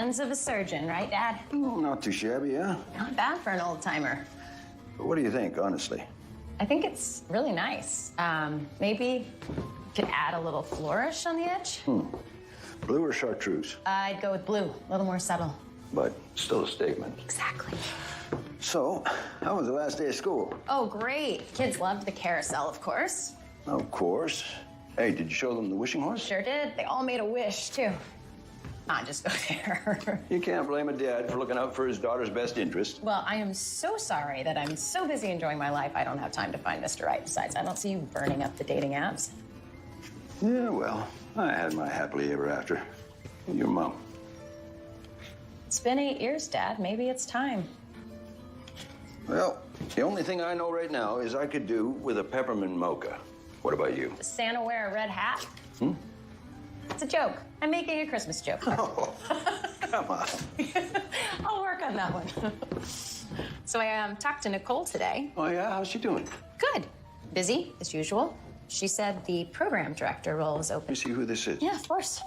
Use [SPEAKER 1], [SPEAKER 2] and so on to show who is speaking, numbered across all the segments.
[SPEAKER 1] hands of a surgeon, right, Dad?
[SPEAKER 2] Oh, not too shabby, huh?
[SPEAKER 1] Not bad for an old-timer.
[SPEAKER 2] What do you think, honestly?
[SPEAKER 1] I think it's really nice. Maybe could add a little flourish on the edge.
[SPEAKER 2] Blue or chartreuse?
[SPEAKER 1] I'd go with blue, a little more subtle.
[SPEAKER 2] But still a statement.
[SPEAKER 1] Exactly.
[SPEAKER 2] So, how was the last day of school?
[SPEAKER 1] Oh, great. Kids loved the carousel, of course.
[SPEAKER 2] Of course. Hey, did you show them the wishing horse?
[SPEAKER 1] Sure did. They all made a wish, too. Just go there.
[SPEAKER 2] You can't blame a dad for looking out for his daughter's best interest.
[SPEAKER 1] Well, I am so sorry that I'm so busy enjoying my life, I don't have time to find Mr. Right. Besides, I don't see you burning up the dating apps.
[SPEAKER 2] Yeah, well, I had my happily ever after. Your mom.
[SPEAKER 1] It's been 8 years, Dad. Maybe it's time.
[SPEAKER 2] Well, the only thing I know right now is I could do with a peppermint mocha. What about you?
[SPEAKER 1] Does Santa wear a red hat? It's a joke. I'm making a Christmas joke.
[SPEAKER 2] Oh, come on.
[SPEAKER 1] I'll work on that one. So I talked to Nicole today.
[SPEAKER 2] Oh, yeah? How's she doing?
[SPEAKER 1] Good. Busy, as usual. She said the program director role is
[SPEAKER 2] Let
[SPEAKER 1] open.
[SPEAKER 2] me see who this is.
[SPEAKER 1] Yeah, of course.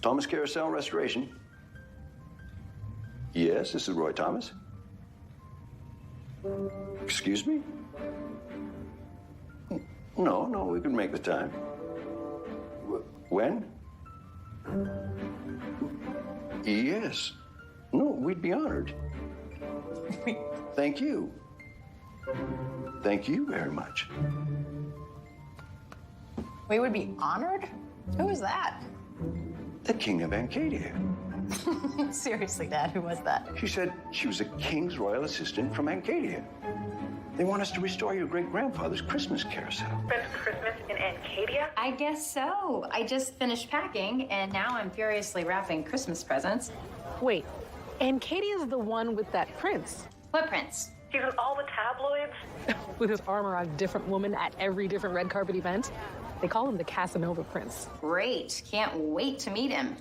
[SPEAKER 2] Thomas Carousel Restoration. Yes, this is Roy Thomas. Excuse me? No, we can make the time. When? Yes. No, we'd be honored. Thank you. Thank you very much.
[SPEAKER 1] We would be honored? Who is that?
[SPEAKER 2] The King of Ancadia.
[SPEAKER 1] Seriously, Dad, who was that?
[SPEAKER 2] She said she was a king's royal assistant from Ancadia. They want us to restore your great-grandfather's Christmas carousel.
[SPEAKER 3] Spent Christmas in Ancadia?
[SPEAKER 1] I guess so. I just finished packing, and now I'm furiously wrapping Christmas presents.
[SPEAKER 4] Wait, Ancadia's the one with that prince.
[SPEAKER 1] What prince?
[SPEAKER 3] He's in all the tabloids?
[SPEAKER 4] With his arm around a different woman at every different red carpet event. They call him the Casanova Prince.
[SPEAKER 1] Great. Can't wait to meet him.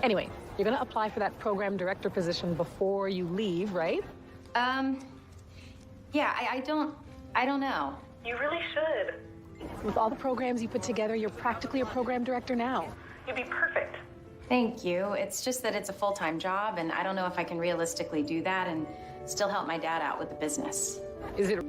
[SPEAKER 4] Anyway, you're gonna apply for that program director position before you leave, right?
[SPEAKER 1] Yeah, I don't know.
[SPEAKER 3] You really should.
[SPEAKER 4] With all the programs you put together, you're practically a program director now.
[SPEAKER 3] You'd be perfect.
[SPEAKER 1] Thank you. It's just that it's a full-time job, and I don't know if I can realistically do that and still help my dad out with the business.
[SPEAKER 4] Is it?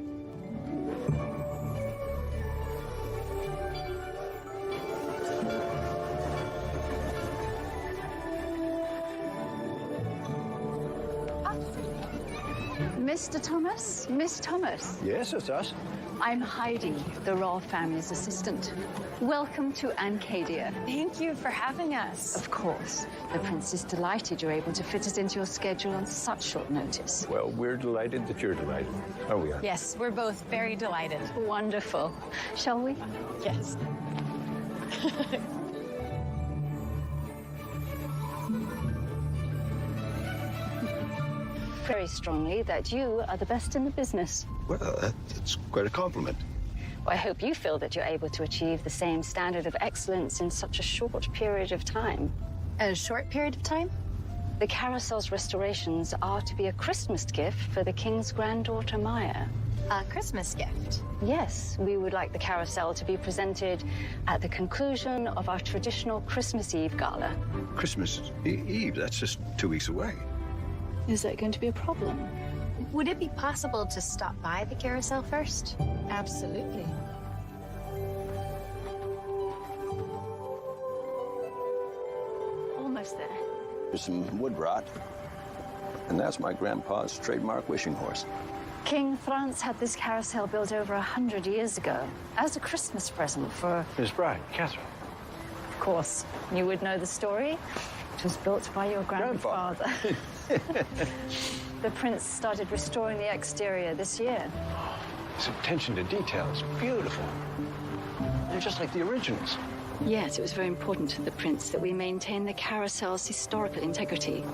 [SPEAKER 5] Mr. Thomas? Miss Thomas?
[SPEAKER 2] Yes, it's us.
[SPEAKER 5] I'm Heidi, the royal family's assistant. Welcome to Ancadia.
[SPEAKER 1] Thank you for having us.
[SPEAKER 5] Of course. The prince is delighted you're able to fit us into your schedule on such short notice.
[SPEAKER 6] Well, we're delighted that you're delighted. Oh, we are.
[SPEAKER 1] Yes, we're both very delighted.
[SPEAKER 5] Wonderful. Shall we?
[SPEAKER 1] Yes.
[SPEAKER 5] Very strongly that you are the best in the business.
[SPEAKER 2] Well, that's quite a compliment.
[SPEAKER 5] Well, I hope you feel that you're able to achieve the same standard of excellence in such a short period of time.
[SPEAKER 1] A short period of time?
[SPEAKER 5] The carousel's restorations are to be a Christmas gift for the king's granddaughter, Maya.
[SPEAKER 1] A Christmas gift.
[SPEAKER 5] Yes, we would like the carousel to be presented at the conclusion of our traditional Christmas Eve gala.
[SPEAKER 2] Christmas Eve, that's just 2 weeks away.
[SPEAKER 5] Is that going to be a problem?
[SPEAKER 1] Would it be possible to stop by the carousel first?
[SPEAKER 4] Absolutely.
[SPEAKER 5] Almost there.
[SPEAKER 2] There's some wood rot. And that's my grandpa's trademark wishing horse.
[SPEAKER 5] King Franz had this carousel built over 100 years ago as a Christmas present for...
[SPEAKER 6] His bride, Catherine.
[SPEAKER 5] Of course, you would know the story. It was built by your grandfather. The prince started restoring the exterior this year.
[SPEAKER 6] His attention to detail is beautiful. They're just like the originals.
[SPEAKER 5] Yes, it was very important to the prince that we maintain the carousel's historical integrity.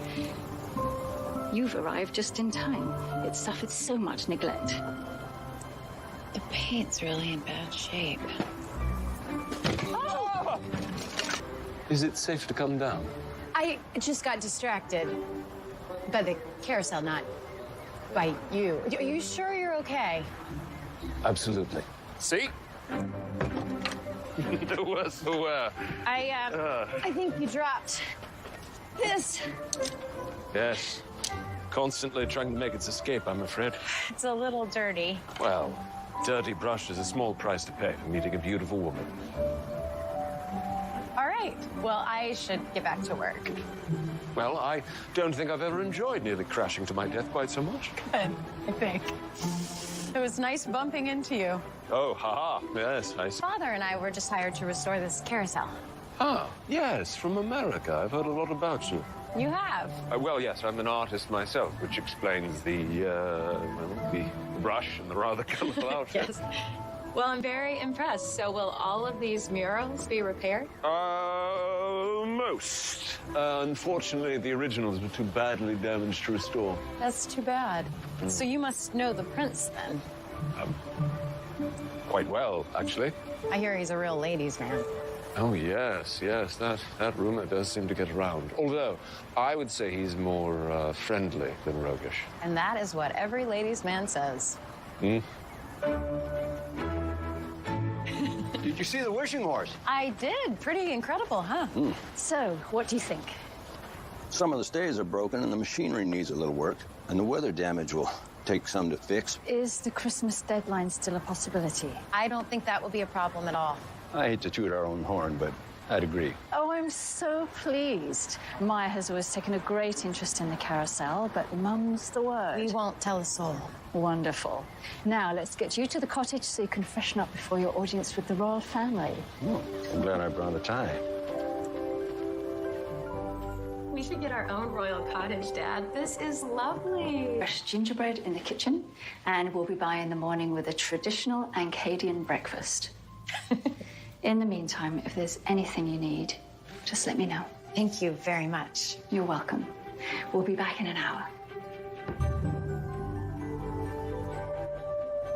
[SPEAKER 5] You've arrived just in time. It suffered so much neglect.
[SPEAKER 1] The paint's really in bad shape.
[SPEAKER 6] Oh! Is it safe to come down?
[SPEAKER 1] I just got distracted by the carousel, not by you. Are you sure you're okay?
[SPEAKER 6] Absolutely. See? The worse the wear.
[SPEAKER 1] I think you dropped this.
[SPEAKER 7] Yes. Constantly trying to make its escape, I'm afraid.
[SPEAKER 1] It's a little dirty.
[SPEAKER 7] Well, dirty brush is a small price to pay for meeting a beautiful woman.
[SPEAKER 1] All right. Well, I should get back to work.
[SPEAKER 7] Well, I don't think I've ever enjoyed nearly crashing to my death quite so much.
[SPEAKER 1] Good, I think. It was nice bumping into you.
[SPEAKER 7] Oh, haha. Yes, I see.
[SPEAKER 1] Father and I were just hired to restore this carousel.
[SPEAKER 7] Ah, yes, from America. I've heard a lot about you.
[SPEAKER 1] You have?
[SPEAKER 7] Well, yes, I'm an artist myself, which explains the brush and the rather colorful outfit.
[SPEAKER 1] Yes. Well, I'm very impressed. So will all of these murals be repaired?
[SPEAKER 7] Most. Unfortunately, the originals were too badly damaged to restore.
[SPEAKER 1] That's too bad. So you must know the prince, then?
[SPEAKER 7] Quite well, actually.
[SPEAKER 1] I hear he's a real ladies' man.
[SPEAKER 7] Oh, yes, yes, that rumor does seem to get around. Although, I would say he's more friendly than roguish.
[SPEAKER 1] And that is what every ladies' man says.
[SPEAKER 2] Did you see the wishing horse?
[SPEAKER 1] I did. Pretty incredible, huh? So, what do you think?
[SPEAKER 2] Some of the stays are broken and the machinery needs a little work. And the weather damage will take some to fix.
[SPEAKER 5] Is the Christmas deadline still a possibility?
[SPEAKER 1] I don't think that will be a problem at all.
[SPEAKER 2] I hate to toot our own horn, but I'd agree.
[SPEAKER 5] Oh, I'm so pleased. Maya has always taken a great interest in the carousel, but mum's the word.
[SPEAKER 1] We won't tell a soul.
[SPEAKER 5] Wonderful. Now, let's get you to the cottage so you can freshen up before your audience with the royal family.
[SPEAKER 2] I'm glad I brought a tie.
[SPEAKER 8] We should get our own royal cottage, Dad. This is lovely.
[SPEAKER 5] Fresh gingerbread in the kitchen, and we'll be by in the morning with a traditional Ancadian breakfast. In the meantime, if there's anything you need, just let me know.
[SPEAKER 1] Thank you very much.
[SPEAKER 5] You're welcome. We'll be back in an hour.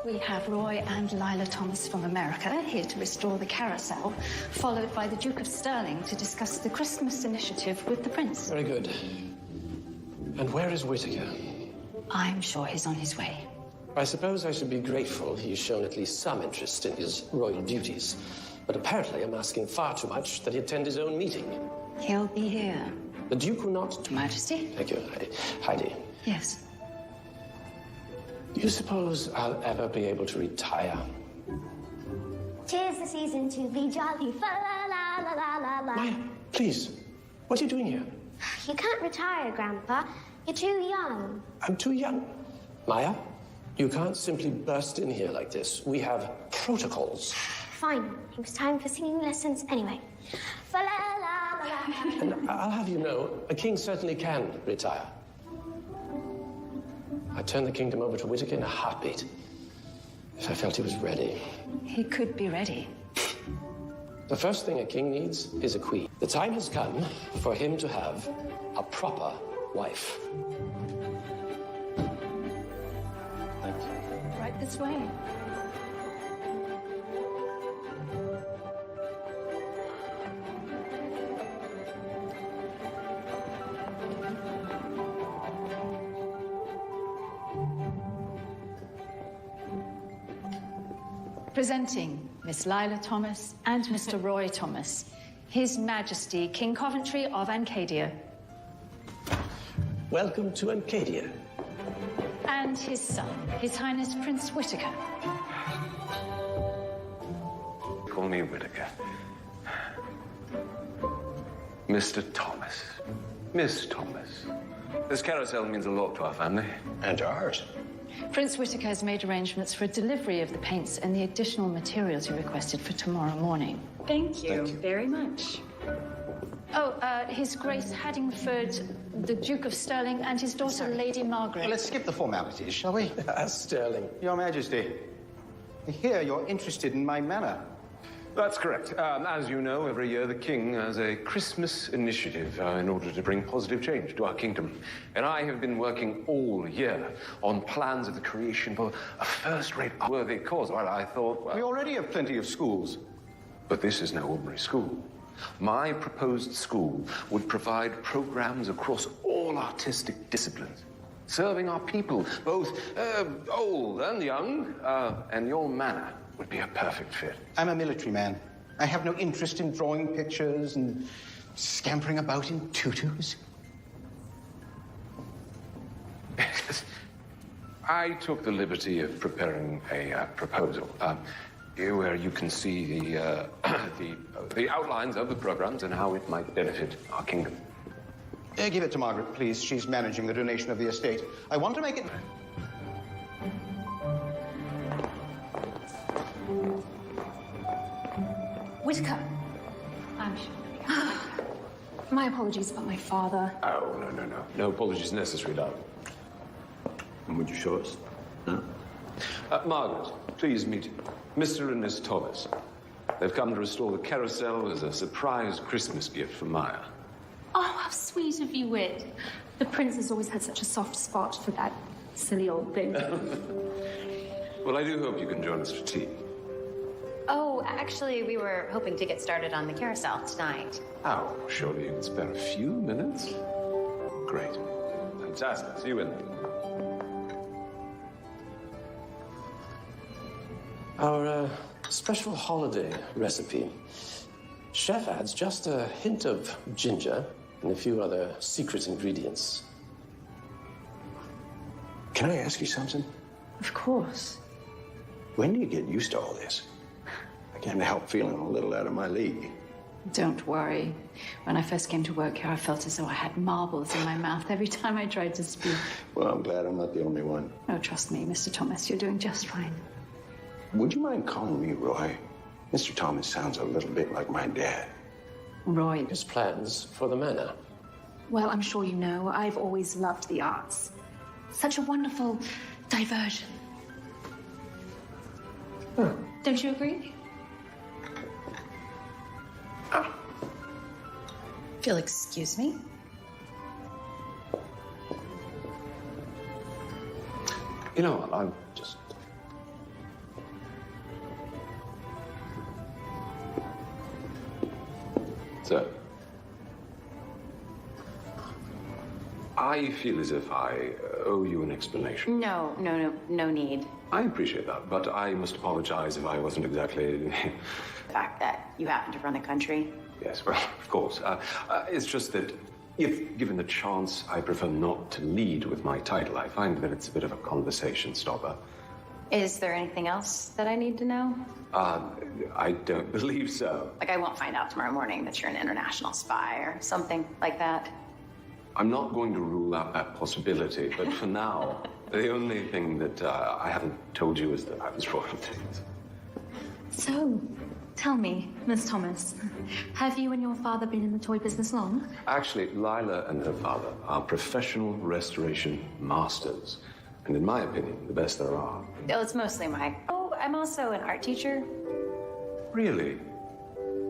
[SPEAKER 5] We have Roy and Lila Thomas from America here to restore the carousel, followed by the Duke of Stirling to discuss the Christmas initiative with the Prince.
[SPEAKER 9] Very good. And where is Whittaker?
[SPEAKER 5] I'm sure he's on his way.
[SPEAKER 9] I suppose I should be grateful he's shown at least some interest in his royal duties. But apparently I'm asking far too much that he attend his own meeting.
[SPEAKER 5] He'll be here.
[SPEAKER 9] The Duke will not...
[SPEAKER 5] Majesty?
[SPEAKER 9] Thank you, Heidi. Heidi,
[SPEAKER 5] Yes.
[SPEAKER 9] do you suppose I'll ever be able to retire?
[SPEAKER 10] 'Tis the season to be jolly, fa la la la la la la.
[SPEAKER 9] Maya, please. What are you doing here?
[SPEAKER 10] You can't retire, Grandpa. You're too young.
[SPEAKER 9] I'm too young. Maya, you can't simply burst in here like this. We have protocols.
[SPEAKER 10] Fine. It was time for singing lessons anyway. Fa la la la la.
[SPEAKER 9] And I'll have you know, a king certainly can retire. I'd turn the kingdom over to Whittaker in a heartbeat if I felt he was ready.
[SPEAKER 5] He could be ready.
[SPEAKER 9] The first thing a king needs is a queen. The time has come for him to have a proper wife.
[SPEAKER 2] Thank you.
[SPEAKER 5] Right this way. Presenting Miss Lila Thomas and Mr. Roy Thomas, His Majesty King Coventry of Ancadia,
[SPEAKER 9] Welcome to Ancadia.
[SPEAKER 5] and his son, His Highness Prince Whittaker.
[SPEAKER 7] Call me Whittaker. Mr. Thomas. Miss Thomas. This carousel means a lot to our family.
[SPEAKER 2] And to ours.
[SPEAKER 5] Prince Whittaker has made arrangements for a delivery of the paints and the additional materials you requested for tomorrow morning.
[SPEAKER 8] Thank you very much.
[SPEAKER 5] Oh, His Grace Haddingford, the Duke of Stirling, and his daughter, Lady Margaret.
[SPEAKER 11] Well, let's skip the formalities, shall we?
[SPEAKER 9] Sterling.
[SPEAKER 11] Your Majesty, I hear you're interested in my manor.
[SPEAKER 7] That's correct. As you know, every year the king has a Christmas initiative in order to bring positive change to our kingdom. And I have been working all year on plans of the creation of a first-rate worthy cause. Well, I thought, well...
[SPEAKER 11] We already have plenty of schools.
[SPEAKER 7] But this is no ordinary school. My proposed school would provide programs across all artistic disciplines, serving our people, both old and young, and your manor would be a perfect fit.
[SPEAKER 11] I'm a military man. I have no interest in drawing pictures and scampering about in tutus.
[SPEAKER 7] I took the liberty of preparing a proposal where you can see the outlines of the programs and how it might benefit our kingdom.
[SPEAKER 11] Give it to Margaret, please. She's managing the donation of the estate. I want to make it...
[SPEAKER 5] Whitaker. I'm sure. My apologies about my father.
[SPEAKER 7] Oh, no. No apologies necessary, darling.
[SPEAKER 2] And would you show us? Huh?
[SPEAKER 7] Margaret, please meet Mr. and Miss Thomas. They've come to restore the carousel as a surprise Christmas gift for Maya.
[SPEAKER 8] Oh, how sweet of you, Whit. The prince has always had such a soft spot for that silly old thing.
[SPEAKER 7] Well, I do hope you can join us for tea.
[SPEAKER 1] Oh, actually, we were hoping to get started on the carousel tonight.
[SPEAKER 7] Oh, surely you can spare a few minutes? Great. Fantastic. See you in there.
[SPEAKER 9] Our special holiday recipe. Chef adds just a hint of ginger and a few other secret ingredients.
[SPEAKER 2] Can I ask you something?
[SPEAKER 5] Of course.
[SPEAKER 2] When do you get used to all this? I can't help feeling a little out of my league.
[SPEAKER 5] Don't worry. When I first came to work here, I felt as though I had marbles in my mouth every time I tried to speak.
[SPEAKER 2] Well, I'm glad I'm not the only one.
[SPEAKER 5] Oh, trust me, Mr. Thomas, you're doing just fine.
[SPEAKER 2] Would you mind calling me Roy? Mr. Thomas sounds a little bit like my dad.
[SPEAKER 5] Roy.
[SPEAKER 9] His plans for the manor.
[SPEAKER 8] Well, I'm sure you know, I've always loved the arts. Such a wonderful diversion. Don't you agree?
[SPEAKER 1] If you'll excuse me.
[SPEAKER 7] You know what? I'm just... So, I feel as if I owe you an explanation.
[SPEAKER 1] No need.
[SPEAKER 7] I appreciate that, but I must apologize if I wasn't exactly...
[SPEAKER 1] The fact that you happen to run the country.
[SPEAKER 7] Yes, well, of course. It's just that if given the chance, I prefer not to lead with my title. I find that it's a bit of a conversation stopper.
[SPEAKER 1] Is there anything else that I need to know?
[SPEAKER 7] I don't believe so.
[SPEAKER 1] Like I won't find out tomorrow morning that you're an international spy or something like that?
[SPEAKER 7] I'm not going to rule out that possibility, but for now, the only thing that I haven't told you is that I was royalty.
[SPEAKER 8] So, tell me, Miss Thomas, have you and your father been in the toy business long?
[SPEAKER 7] Actually, Lila and her father are professional restoration masters. And in my opinion, the best there are.
[SPEAKER 1] Well, it's mostly my... Oh, I'm also an art teacher.
[SPEAKER 7] Really?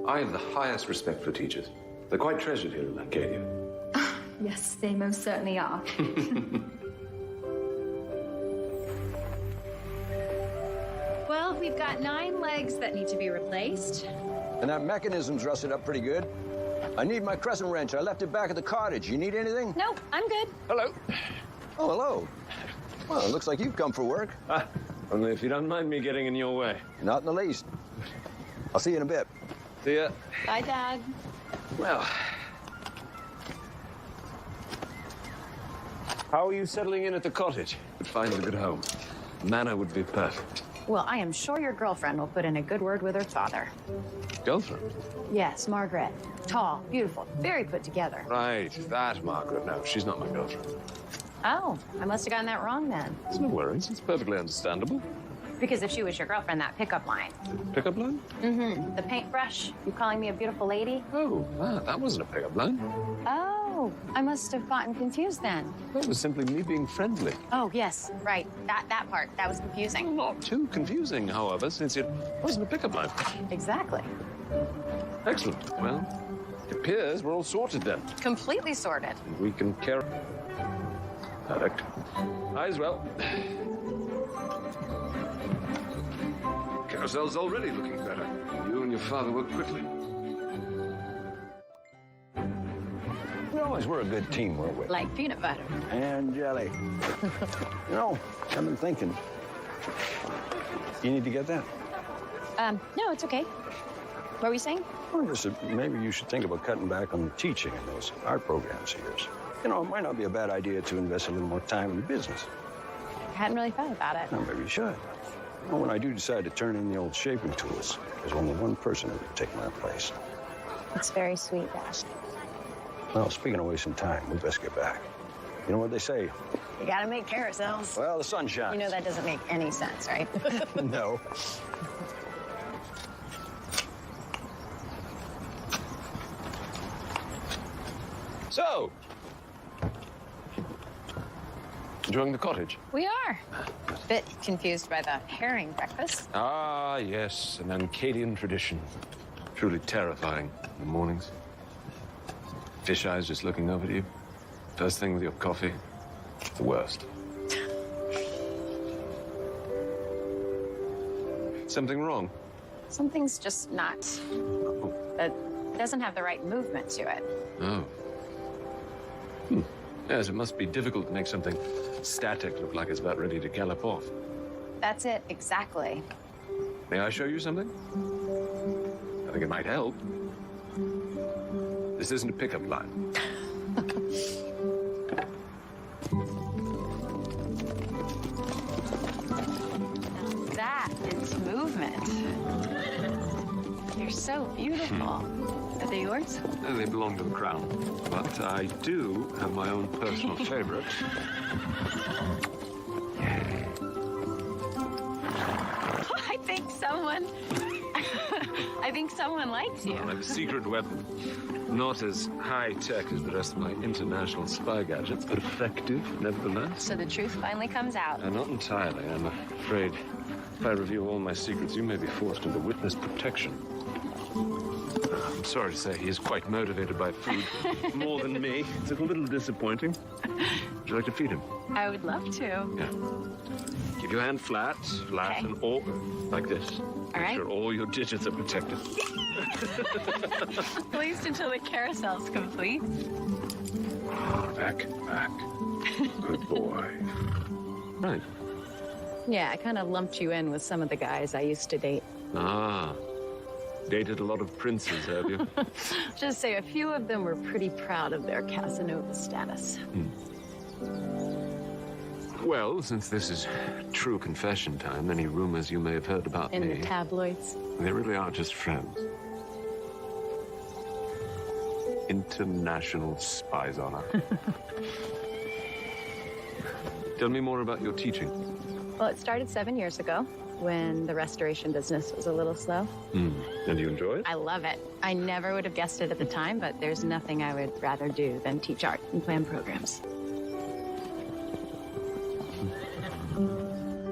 [SPEAKER 7] I have the highest respect for teachers. They're quite treasured here in Arcadia.
[SPEAKER 8] Yes, they most certainly are.
[SPEAKER 1] Well, we've got 9 legs that need to be replaced.
[SPEAKER 2] And that mechanism's rusted up pretty good. I need my crescent wrench. I left it back at the cottage. You need anything?
[SPEAKER 1] Nope, I'm good.
[SPEAKER 7] Hello.
[SPEAKER 2] Oh, hello. Well, it looks like you've come for work.
[SPEAKER 6] Only if you don't mind me getting in your way.
[SPEAKER 2] Not in the least. I'll see you in a bit.
[SPEAKER 6] See ya.
[SPEAKER 1] Bye, Dad.
[SPEAKER 6] Well, how are you settling in at the cottage?
[SPEAKER 7] Would find a good home. Manor would be perfect.
[SPEAKER 1] Well, I am sure your girlfriend will put in a good word with her father.
[SPEAKER 7] Girlfriend?
[SPEAKER 1] Yes, Margaret. Tall, beautiful, very put together.
[SPEAKER 7] Right, that Margaret. No, she's not my girlfriend.
[SPEAKER 1] Oh, I must have gotten that wrong then.
[SPEAKER 7] It's no worries. It's perfectly understandable.
[SPEAKER 1] Because if she was your girlfriend, that pickup line.
[SPEAKER 7] Pickup line?
[SPEAKER 1] Mm-hmm. The paintbrush, you calling me a beautiful lady?
[SPEAKER 7] Oh, that wasn't a pickup line.
[SPEAKER 1] Oh, I must have gotten confused then.
[SPEAKER 7] That was simply me being friendly.
[SPEAKER 1] Oh, yes, right. That part, that was confusing.
[SPEAKER 7] Not too confusing, however, since it wasn't a pickup line.
[SPEAKER 1] Exactly.
[SPEAKER 7] Excellent. Well, it appears we're all sorted then.
[SPEAKER 1] Completely sorted.
[SPEAKER 7] We can carry... Perfect. I as well. Carousel's already looking better. You and your father work quickly.
[SPEAKER 2] We always were a good team, weren't we?
[SPEAKER 1] Like peanut butter.
[SPEAKER 2] And jelly. You know, I've been thinking. You need to get that?
[SPEAKER 1] No, it's okay. What were you saying?
[SPEAKER 2] Well, just that maybe you should think about cutting back on the teaching in those art programs of yours. You know, it might not be a bad idea to invest a little more time in the business.
[SPEAKER 1] hadn't really thought about it.
[SPEAKER 2] Well, maybe you should. Well, when I do decide to turn in the old shaping tools, there's only one person who can take my place.
[SPEAKER 1] It's very sweet, Dash.
[SPEAKER 2] Well, speaking of wasting time, we best get back. You know what they say?
[SPEAKER 1] You gotta make carousels.
[SPEAKER 2] Well, the sun shines.
[SPEAKER 1] You know that doesn't make any sense, right?
[SPEAKER 2] No.
[SPEAKER 7] So, enjoying the cottage?
[SPEAKER 1] We are. Bit confused by the herring breakfast.
[SPEAKER 7] Ah, yes, an Ancadian tradition. Truly terrifying in the mornings. Fish eyes just looking over at you. First thing with your coffee. The worst. Something wrong?
[SPEAKER 1] Something's just not. It doesn't have the right movement to it.
[SPEAKER 7] Oh. Yes, it must be difficult to make something static look like it's about ready to gallop off.
[SPEAKER 1] That's it, exactly.
[SPEAKER 7] May I show you something? I think it might help. This isn't a pickup line.
[SPEAKER 1] That is movement. You're so beautiful. Are they yours?
[SPEAKER 7] No, they belong to the crown. But I do have my own personal favorite.
[SPEAKER 1] I think someone likes you.
[SPEAKER 7] I have a secret weapon. Not as high-tech as the rest of my international spy gadgets, but effective, nevertheless.
[SPEAKER 1] So the truth finally comes out.
[SPEAKER 7] Not entirely. I'm afraid if I reveal all my secrets, you may be forced into witness protection. I'm sorry to say he is quite motivated by food. More than me. It's a little disappointing. Would you like to feed him?
[SPEAKER 1] I would love to.
[SPEAKER 7] Yeah. Keep your hand flat,
[SPEAKER 1] Okay.
[SPEAKER 7] and all like this.
[SPEAKER 1] All right.
[SPEAKER 7] Make sure all your digits are protected.
[SPEAKER 1] At least until the carousel's complete.
[SPEAKER 7] Back. Good boy. Right.
[SPEAKER 1] Yeah, I kind of lumped you in with some of the guys I used to date.
[SPEAKER 7] Ah. Dated a lot of princes, have you?
[SPEAKER 1] Just say a few of them were pretty proud of their Casanova status.
[SPEAKER 7] Well, since this is true confession time, any rumors you may have heard about
[SPEAKER 1] In
[SPEAKER 7] me...
[SPEAKER 1] the tabloids.
[SPEAKER 7] They really are just friends. International spies on her. Tell me more about your teaching.
[SPEAKER 1] Well, it started 7 years ago when the restoration business was a little slow.
[SPEAKER 7] And you enjoy it?
[SPEAKER 1] I love it. I never would have guessed it at the time, but there's nothing I would rather do than teach art and plan programs.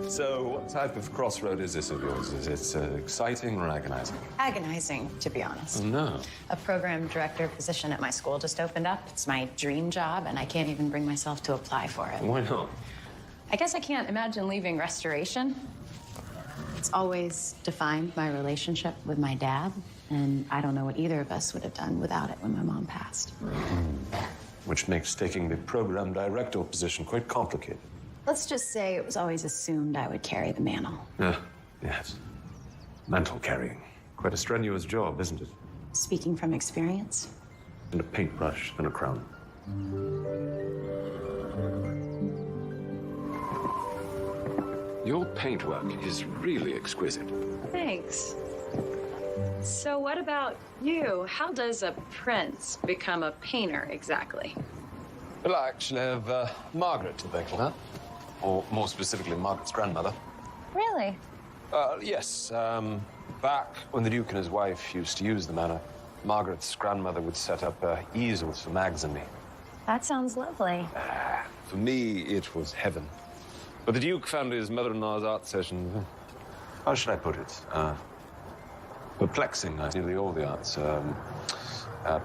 [SPEAKER 7] So, what type of crossroad is this of yours? Is it exciting or agonizing?
[SPEAKER 1] Agonizing, to be honest.
[SPEAKER 7] Oh, no.
[SPEAKER 1] A program director position at my school just opened up. It's my dream job, and I can't even bring myself to apply for it.
[SPEAKER 7] Why not?
[SPEAKER 1] I guess I can't imagine leaving restoration. It's always defined my relationship with my dad, and I don't know what either of us would have done without it when my mom passed.
[SPEAKER 7] Which makes taking the program director position quite complicated.
[SPEAKER 1] Let's just say it was always assumed I would carry the mantle.
[SPEAKER 7] Yes. Mantle carrying. Quite a strenuous job, isn't it?
[SPEAKER 1] Speaking from experience.
[SPEAKER 7] And a paintbrush and a crown. Your paintwork is really exquisite.
[SPEAKER 1] Thanks. So what about you? How does a prince become a painter exactly?
[SPEAKER 7] Well, I actually have Margaret to thank for that. Or more specifically, Margaret's grandmother.
[SPEAKER 1] Really?
[SPEAKER 7] Yes. Back when the Duke and his wife used to use the manor, Margaret's grandmother would set up easels for Mags and me.
[SPEAKER 1] That sounds lovely.
[SPEAKER 7] For me, it was heaven. But the Duke found his mother-in-law's art session, how should I put it? Perplexing, I nearly all the arts.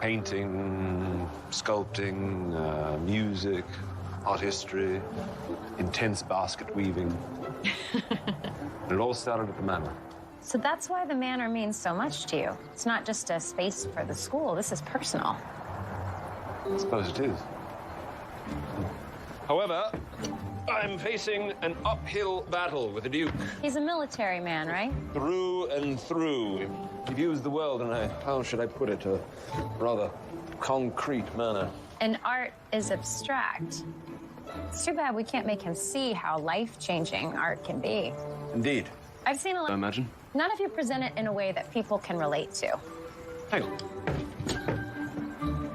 [SPEAKER 7] Painting, sculpting, music, art history, intense basket weaving. And it all started at the manor.
[SPEAKER 1] So that's why the manor means so much to you. It's not just a space for the school. This is personal.
[SPEAKER 7] I suppose it is. However, I'm facing an uphill battle with the Duke.
[SPEAKER 1] He's a military man, right?
[SPEAKER 7] Through and through. He views the world in a, how should I put it, a rather concrete manner.
[SPEAKER 1] And art is abstract. It's too bad we can't make him see how life-changing art can be.
[SPEAKER 6] Indeed.
[SPEAKER 1] I've seen a lot.
[SPEAKER 7] I imagine.
[SPEAKER 1] None of you present it in a way that people can relate to.
[SPEAKER 6] Hey.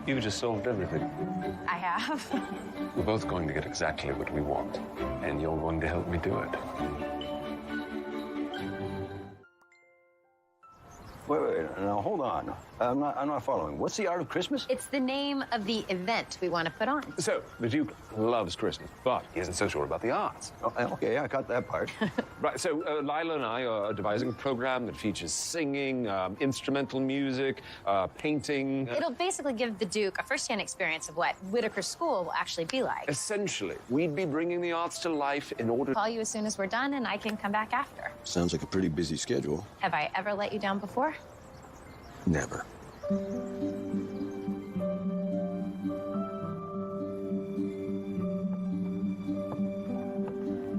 [SPEAKER 6] You just solved everything.
[SPEAKER 1] I have.
[SPEAKER 7] We're both going to get exactly what we want, and you're going to help me do it.
[SPEAKER 2] Wait, now hold on. I'm not following. What's the art of Christmas?
[SPEAKER 1] It's the name of the event we want to put on.
[SPEAKER 7] So, the Duke loves Christmas, but he isn't so sure about the arts.
[SPEAKER 2] Oh, okay, I got that part.
[SPEAKER 7] Right, so Lila and I are devising a program that features singing, instrumental music, painting.
[SPEAKER 1] It'll basically give the Duke a first-hand experience of what Whitaker School will actually be like.
[SPEAKER 7] Essentially, we'd be bringing the arts to life in order...
[SPEAKER 1] Call you as soon as we're done, and I can come back after.
[SPEAKER 2] Sounds like a pretty busy schedule.
[SPEAKER 1] Have I ever let you down before?
[SPEAKER 2] Never.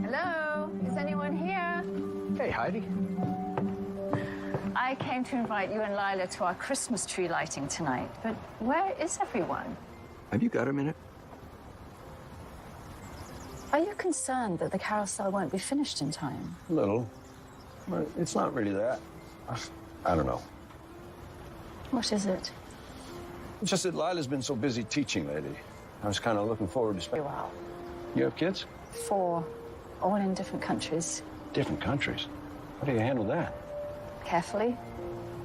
[SPEAKER 5] Hello? Is anyone here?
[SPEAKER 6] Hey, Heidi.
[SPEAKER 5] I came to invite you and Lila to our Christmas tree lighting tonight, but where is everyone?
[SPEAKER 2] Have you got a minute?
[SPEAKER 5] Are you concerned that the carousel won't be finished in time?
[SPEAKER 2] A little. But it's not really that. I don't know.
[SPEAKER 5] What is it?
[SPEAKER 2] It's just that Lila's been so busy teaching lately. I was kind of looking forward to spending.
[SPEAKER 5] Wow.
[SPEAKER 2] You have kids?
[SPEAKER 5] 4, all in different countries.
[SPEAKER 2] Different countries. How do you handle that?
[SPEAKER 5] Carefully.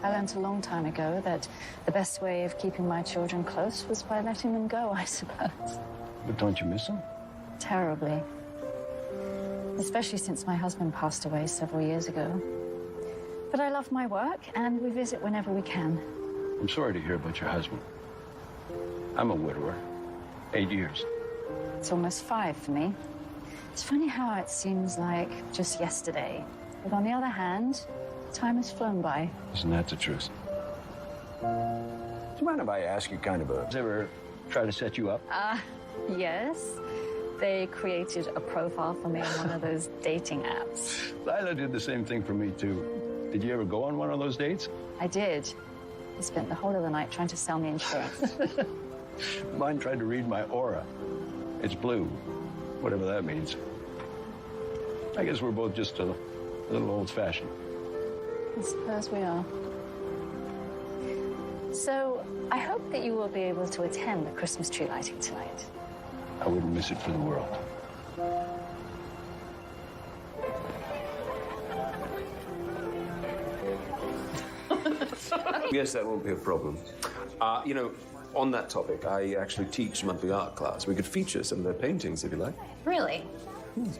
[SPEAKER 5] I learned a long time ago that the best way of keeping my children close was by letting them go, I suppose.
[SPEAKER 2] But don't you miss them?
[SPEAKER 5] Terribly. Especially since my husband passed away several years ago. But I love my work, and we visit whenever we can.
[SPEAKER 2] I'm sorry to hear about your husband. I'm a widower. 8 years.
[SPEAKER 5] It's almost 5 for me. It's funny how it seems like just yesterday. But on the other hand, time has flown by.
[SPEAKER 2] Isn't that the truth? Do you mind if I ask you kind of a... Does ever try to set you up?
[SPEAKER 5] Yes. They created a profile for me on one of those dating apps.
[SPEAKER 2] Lila did the same thing for me, too. Did you ever go on one of those dates?
[SPEAKER 5] I did. He spent the whole of the night trying to sell me insurance.
[SPEAKER 2] Mine tried to read my aura. It's blue, whatever that means. I guess we're both just a little old-fashioned.
[SPEAKER 5] I suppose we are. So, I hope that you will be able to attend the Christmas tree lighting tonight.
[SPEAKER 2] I wouldn't miss it for the world.
[SPEAKER 9] Yes, that won't be a problem. You know, on that topic, I actually teach monthly art class. We could feature some of their paintings, if you like.
[SPEAKER 1] Really?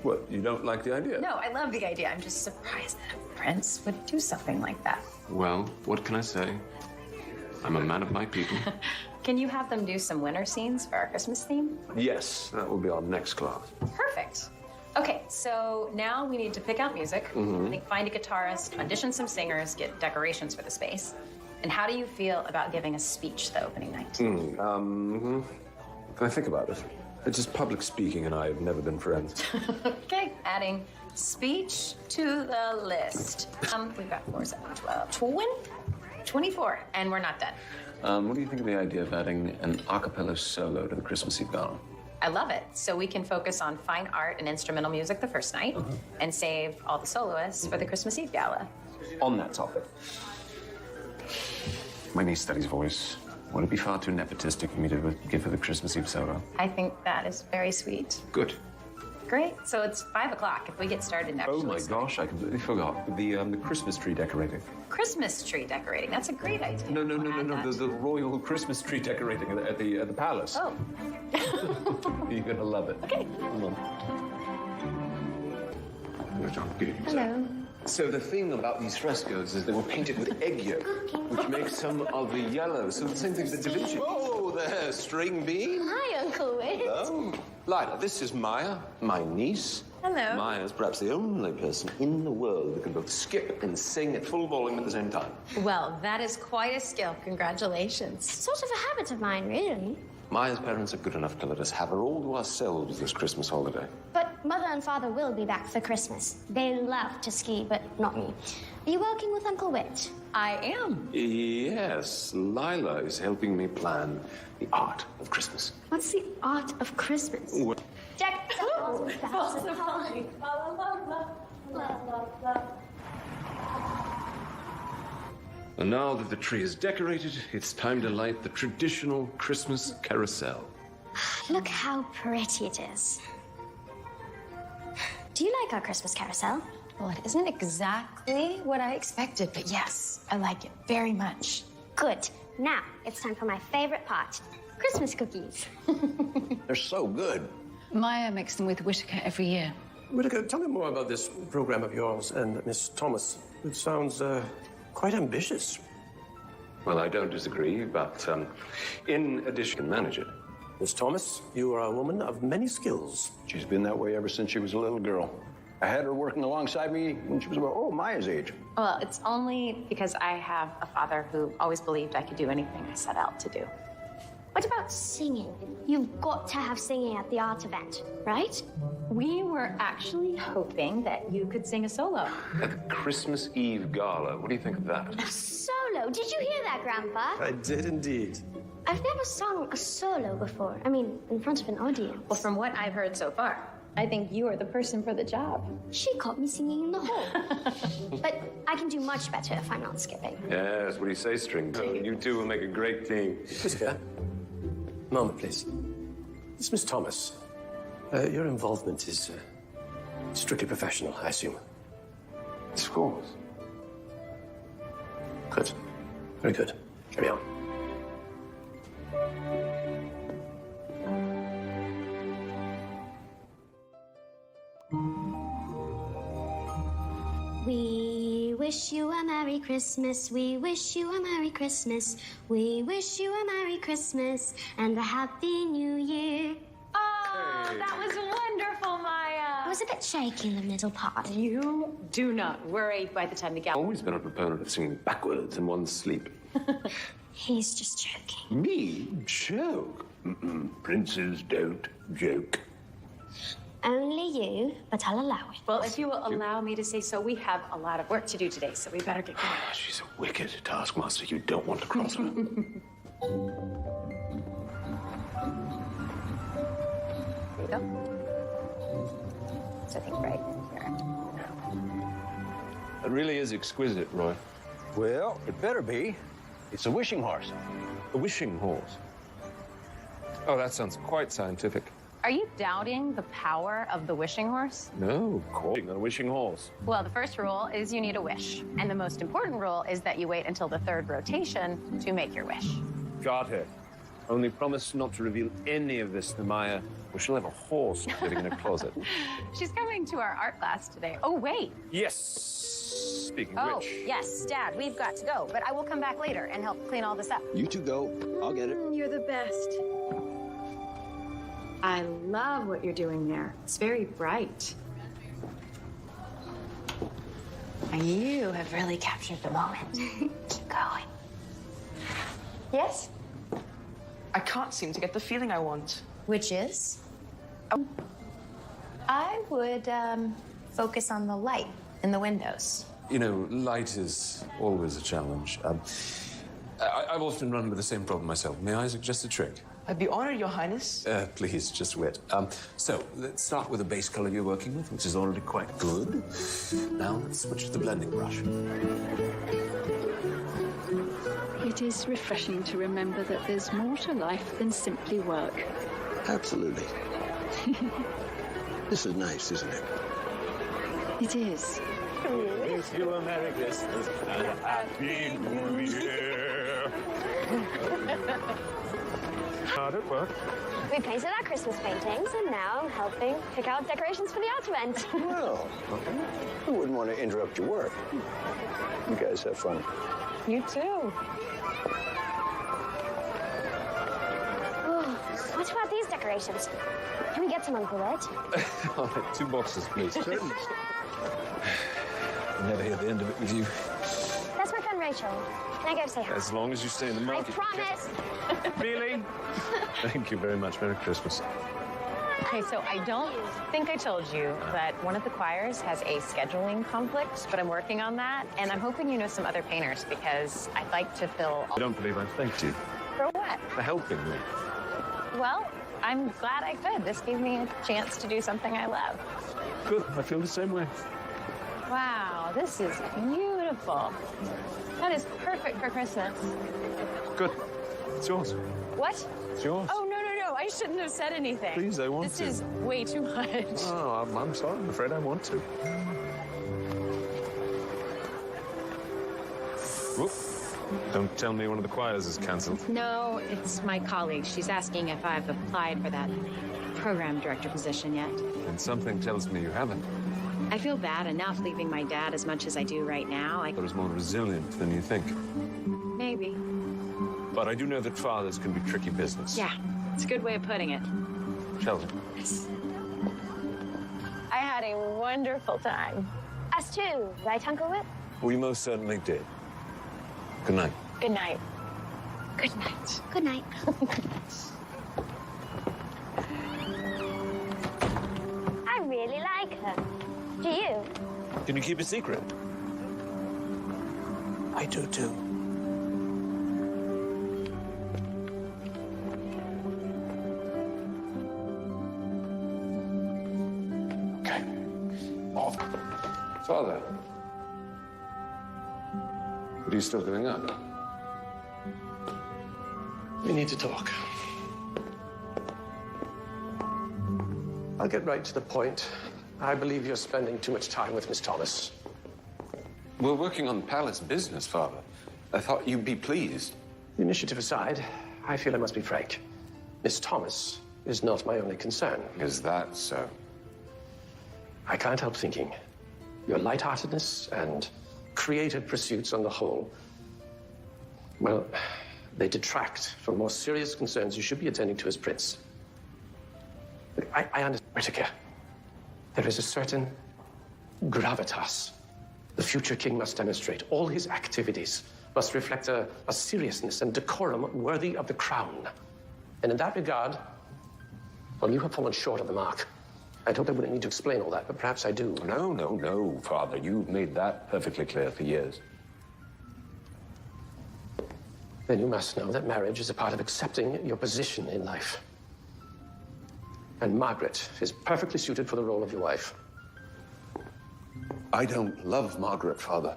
[SPEAKER 9] What, you don't like the idea?
[SPEAKER 1] No, I love the idea. I'm just surprised that a prince would do something like that.
[SPEAKER 7] Well, what can I say? I'm a man of my people.
[SPEAKER 1] Can you have them do some winter scenes for our Christmas theme?
[SPEAKER 9] Yes, that will be our next class.
[SPEAKER 1] Perfect. Okay, so now we need to pick out music. I think find a guitarist, audition some singers, get decorations for the space. And how do you feel about giving a speech the opening night?
[SPEAKER 9] Can I think about it? It's just public speaking and I have never been friends.
[SPEAKER 1] Okay, adding speech to the list. We've got 4, 7, 12, 24, and we're not done.
[SPEAKER 7] What do you think of the idea of adding an a cappella solo to the Christmas Eve gala?
[SPEAKER 1] I love it. So we can focus on fine art and instrumental music the first night and save all the soloists for the Christmas Eve gala.
[SPEAKER 9] On that topic.
[SPEAKER 7] My niece studies voice. Would it be far too nepotistic for me to give her the Christmas Eve solo?
[SPEAKER 1] I think that is very sweet.
[SPEAKER 7] Good.
[SPEAKER 1] Great. So it's 5 o'clock. If we get started next.
[SPEAKER 7] Oh my gosh, I completely forgot. The Christmas tree decorating.
[SPEAKER 1] Christmas tree decorating. That's a great idea.
[SPEAKER 7] No. The royal Christmas tree decorating at the palace.
[SPEAKER 1] Oh.
[SPEAKER 7] You're gonna love it.
[SPEAKER 1] Okay.
[SPEAKER 7] Come on.
[SPEAKER 5] Hello.
[SPEAKER 7] So the thing about these frescoes is they were painted with egg yolk, which makes some of the yellow. So the same thing as the Da Vinci. Oh, there, string bean.
[SPEAKER 10] Hi, Uncle Whit.
[SPEAKER 7] Oh. Lila, this is Maya, my niece.
[SPEAKER 1] Hello.
[SPEAKER 7] Maya's perhaps the only person in the world who can both skip and sing at full volume at the same time.
[SPEAKER 1] Well, that is quite a skill. Congratulations.
[SPEAKER 10] Sort of a habit of mine, really.
[SPEAKER 7] Maya's parents are good enough to let us have her all to ourselves this Christmas holiday.
[SPEAKER 10] But Mother and Father will be back for Christmas. They love to ski, but not me. Are you working with Uncle Whit?
[SPEAKER 1] I am.
[SPEAKER 7] Yes, Lila is helping me plan the art of Christmas.
[SPEAKER 10] What's the art of Christmas?
[SPEAKER 7] Well,
[SPEAKER 10] Jack,
[SPEAKER 7] And now that the tree is decorated, it's time to light the traditional Christmas carousel.
[SPEAKER 10] Look how pretty it is. Do you like our Christmas carousel?
[SPEAKER 1] Well, it isn't exactly what I expected, but yes, I like it very much.
[SPEAKER 10] Good. Now, it's time for my favorite part. Christmas cookies.
[SPEAKER 2] They're so good.
[SPEAKER 1] Maya makes them with Whitaker every year.
[SPEAKER 9] Whitaker, tell me more about this program of yours and Miss Thomas. It sounds quite ambitious.
[SPEAKER 7] Well, I don't disagree, but in addition, manage it.
[SPEAKER 9] Miss Thomas, you are a woman of many skills.
[SPEAKER 2] She's been that way ever since she was a little girl. I had her working alongside me when she was about, Maya's age.
[SPEAKER 1] Well, it's only because I have a father who always believed I could do anything I set out to do.
[SPEAKER 10] What about singing? You've got to have singing at the art event, right?
[SPEAKER 1] We were actually hoping that you could sing a solo.
[SPEAKER 7] At the Christmas Eve gala, what do you think of that?
[SPEAKER 10] A solo? Did you hear that, Grandpa?
[SPEAKER 9] I did indeed.
[SPEAKER 10] I've never sung a solo before. I mean, in front of an audience.
[SPEAKER 1] Well, from what I've heard so far, I think you are the person for the job.
[SPEAKER 10] She caught me singing in the hall. But I can do much better if I'm not skipping.
[SPEAKER 7] Yes, what do you say, String? You two will make a great team.
[SPEAKER 9] Whitaker, moment, please. It's Miss Thomas. Your involvement is strictly professional, I assume.
[SPEAKER 7] Of course.
[SPEAKER 9] Good. Very good. Carry on.
[SPEAKER 10] We wish you a Merry Christmas. We wish you a Merry Christmas. We wish you a Merry Christmas and a Happy New Year.
[SPEAKER 1] Oh, that was wonderful, Maya.
[SPEAKER 10] I was a bit shaky in the middle part.
[SPEAKER 1] You do not worry by the time the gala.
[SPEAKER 7] Always been a proponent of singing backwards in one's sleep.
[SPEAKER 10] He's just joking.
[SPEAKER 7] Me? Joke? Princes don't joke.
[SPEAKER 10] Only you, but I'll allow it.
[SPEAKER 1] Well, if you will allow me to say so, we have a lot of work to do today, so we better get going.
[SPEAKER 7] She's a wicked taskmaster. You don't want to cross her.
[SPEAKER 1] Here you go. So I think right here.
[SPEAKER 7] It really is exquisite, Roy.
[SPEAKER 2] Well, it better be. It's a wishing horse.
[SPEAKER 7] A wishing horse. Oh, that sounds quite scientific.
[SPEAKER 1] Are you doubting the power of the wishing horse?
[SPEAKER 7] No, calling a wishing horse.
[SPEAKER 1] Well, the first rule is you need a wish. And the most important rule is that you wait until the third rotation to make your wish.
[SPEAKER 7] Got it. Only promise not to reveal any of this to Maya, or she'll have a horse living in a closet.
[SPEAKER 1] She's coming to our art class today. Oh, wait.
[SPEAKER 7] Yes. Speaking of which.
[SPEAKER 1] Yes, Dad, we've got to go. But I will come back later and help clean all this up.
[SPEAKER 2] You two go. I'll get it.
[SPEAKER 1] You're the best. I love what you're doing there. It's very bright. You have really captured the moment. Keep going. Yes?
[SPEAKER 12] I can't seem to get the feeling I want.
[SPEAKER 1] Which is? I would focus on the light in the windows.
[SPEAKER 7] You know, light is always a challenge. I've often run into the same problem myself. May I suggest a trick?
[SPEAKER 12] I'd be honored, Your Highness.
[SPEAKER 7] Please, just wait. So, let's start with the base color you're working with, which is already quite good. Now, let's switch to the blending brush.
[SPEAKER 13] It is refreshing to remember that there's more to life than simply work.
[SPEAKER 2] Absolutely. This is nice, isn't it?
[SPEAKER 13] It is.
[SPEAKER 7] Wish you a Merry Christmas and a Happy New Year. Hard at work.
[SPEAKER 10] We painted our Christmas paintings, and now I'm helping pick out decorations for the art event.
[SPEAKER 2] Well, I wouldn't want to interrupt your work. You guys have fun.
[SPEAKER 1] You too.
[SPEAKER 10] Oh, what about these decorations? Can we get some, Uncle Ed?
[SPEAKER 7] All right, 2 boxes, please.
[SPEAKER 2] Certainly.
[SPEAKER 7] I'll never hear the end of it with you.
[SPEAKER 10] That's my friend Rachel. Can I go say hi?
[SPEAKER 7] As long as you stay in the market.
[SPEAKER 10] I promise.
[SPEAKER 7] Really? Thank you very much. Merry Christmas.
[SPEAKER 1] Okay, so I don't think I told you that one of the choirs has a scheduling conflict, but I'm working on that, and I'm hoping you know some other painters because I'd like to fill all...
[SPEAKER 7] I don't believe I thanked you
[SPEAKER 1] For what?
[SPEAKER 7] for helping me.
[SPEAKER 1] Well, I'm glad I could. This gave me a chance to do something I love.
[SPEAKER 2] Good. I feel the same way.
[SPEAKER 1] Wow, this is beautiful. That is perfect for Christmas.
[SPEAKER 2] Good. It's yours.
[SPEAKER 1] What?
[SPEAKER 2] It's yours.
[SPEAKER 1] Oh, no. I shouldn't have said anything.
[SPEAKER 2] Please, I want
[SPEAKER 1] this
[SPEAKER 2] to.
[SPEAKER 1] This is way too much.
[SPEAKER 2] Oh, I'm sorry. I'm afraid I want to. Whoop. Don't tell me one of the choirs is cancelled.
[SPEAKER 1] No, it's my colleague. She's asking if I've applied for that program director position yet.
[SPEAKER 7] And something tells me you haven't.
[SPEAKER 1] I feel bad enough leaving my dad as much as I do right now.
[SPEAKER 7] But he's more resilient than you think.
[SPEAKER 1] Maybe.
[SPEAKER 7] But I do know that fathers can be tricky business.
[SPEAKER 1] Yeah, it's a good way of putting it.
[SPEAKER 7] Shall we?
[SPEAKER 1] I had a wonderful time.
[SPEAKER 10] Us too, right, Uncle Whip?
[SPEAKER 7] We most certainly did. Good night.
[SPEAKER 1] Good night. Good night.
[SPEAKER 10] Good night. I really like her. Do you?
[SPEAKER 7] Can you keep a secret?
[SPEAKER 9] I do too.
[SPEAKER 7] Okay. Off. Father. What are you still doing up?
[SPEAKER 9] We need to talk. I'll get right to the point. I believe you're spending too much time with Miss Thomas.
[SPEAKER 7] We're working on palace business, Father. I thought you'd be pleased.
[SPEAKER 9] The initiative aside, I feel I must be frank. Miss Thomas is not my only concern.
[SPEAKER 7] Is that so?
[SPEAKER 9] I can't help thinking your lightheartedness and creative pursuits on the whole, well, they detract from more serious concerns you should be attending to as prince. I understand, Whittaker. There is a certain gravitas the future king must demonstrate. All his activities must reflect a seriousness and decorum worthy of the crown. And in that regard, well, you have fallen short of the mark. I'd hoped I wouldn't need to explain all that, but perhaps I do.
[SPEAKER 7] No, Father. You've made that perfectly clear for years.
[SPEAKER 9] Then you must know that marriage is a part of accepting your position in life. And Margaret is perfectly suited for the role of your wife.
[SPEAKER 7] I don't love Margaret, Father.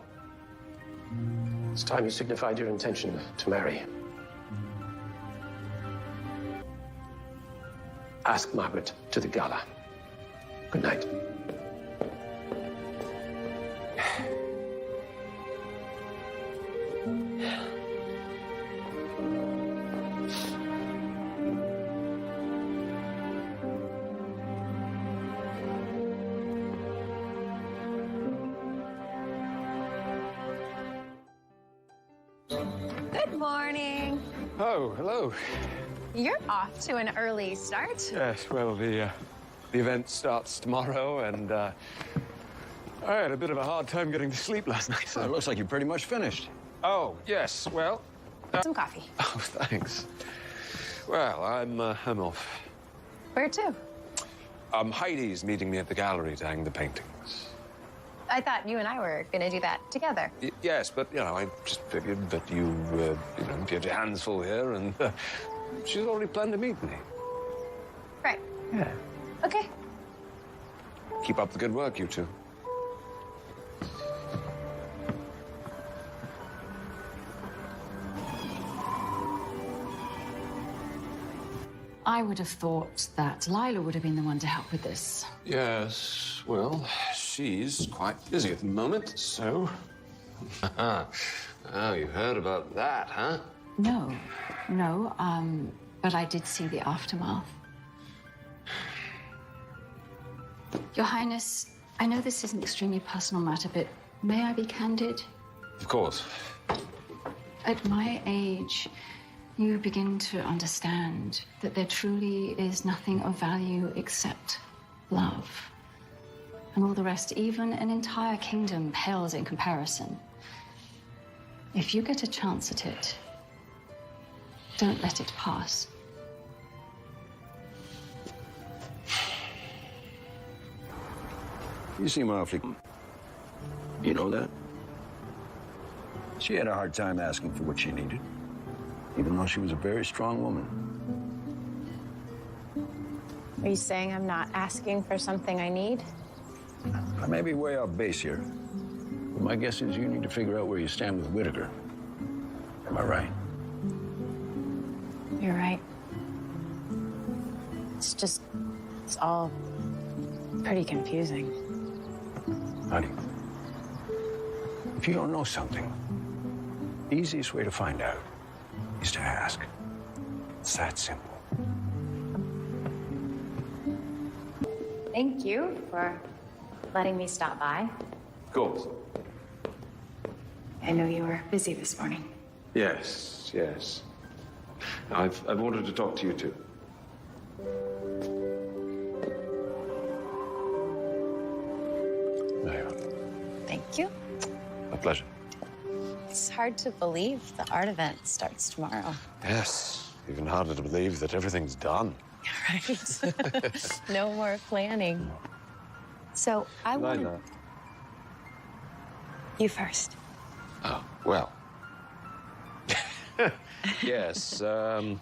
[SPEAKER 9] It's time you signified your intention to marry. Ask Margaret to the gala. Good night.
[SPEAKER 1] Good morning.
[SPEAKER 2] Oh, hello.
[SPEAKER 1] You're off to an early start.
[SPEAKER 2] Yes, well, the event starts tomorrow, and I had a bit of a hard time getting to sleep last night. So.
[SPEAKER 6] Well, it looks like you're pretty much finished.
[SPEAKER 2] Oh, yes, well...
[SPEAKER 1] Some coffee.
[SPEAKER 2] Oh, thanks. Well, I'm off.
[SPEAKER 1] Where to?
[SPEAKER 2] Heidi's meeting me at the gallery to hang the paintings.
[SPEAKER 1] I thought you and I were going to do that together.
[SPEAKER 2] Yes, but, I just figured that you had your hands full here, and she's already planned to meet me.
[SPEAKER 1] Right.
[SPEAKER 2] Yeah.
[SPEAKER 1] Okay.
[SPEAKER 2] Keep up the good work, you two.
[SPEAKER 1] I would have thought that Lila would have been the one to help with this.
[SPEAKER 7] Yes, well, she's quite busy at the moment, so... Oh, you heard about that, huh?
[SPEAKER 5] No, but I did see the aftermath. Your Highness, I know this is an extremely personal matter, but may I be candid?
[SPEAKER 7] Of course.
[SPEAKER 5] At my age, you begin to understand that there truly is nothing of value except love. And all the rest, even an entire kingdom, pales in comparison. If you get a chance at it, don't let it pass.
[SPEAKER 6] You seem awfully... You know that? She had a hard time asking for what she needed, even though she was a very strong woman.
[SPEAKER 1] Are you saying I'm not asking for something I need?
[SPEAKER 2] I may be way off base here, but my guess is you need to figure out where you stand with Whitaker. Am I right?
[SPEAKER 1] You're right. It's all pretty confusing.
[SPEAKER 2] Honey, if you don't know something, the easiest way to find out is to ask. It's that simple.
[SPEAKER 1] Thank you for letting me stop by.
[SPEAKER 7] Of course.
[SPEAKER 1] I know you were busy this morning.
[SPEAKER 7] Yes, yes. I've wanted to talk to you too.
[SPEAKER 2] There you are.
[SPEAKER 1] Thank you.
[SPEAKER 2] A pleasure.
[SPEAKER 1] It's hard to believe the art event starts tomorrow.
[SPEAKER 2] Yes, even harder to believe that everything's done.
[SPEAKER 1] Right? No more planning. So I wanted... You first.
[SPEAKER 2] Oh, well. Yes, Heather.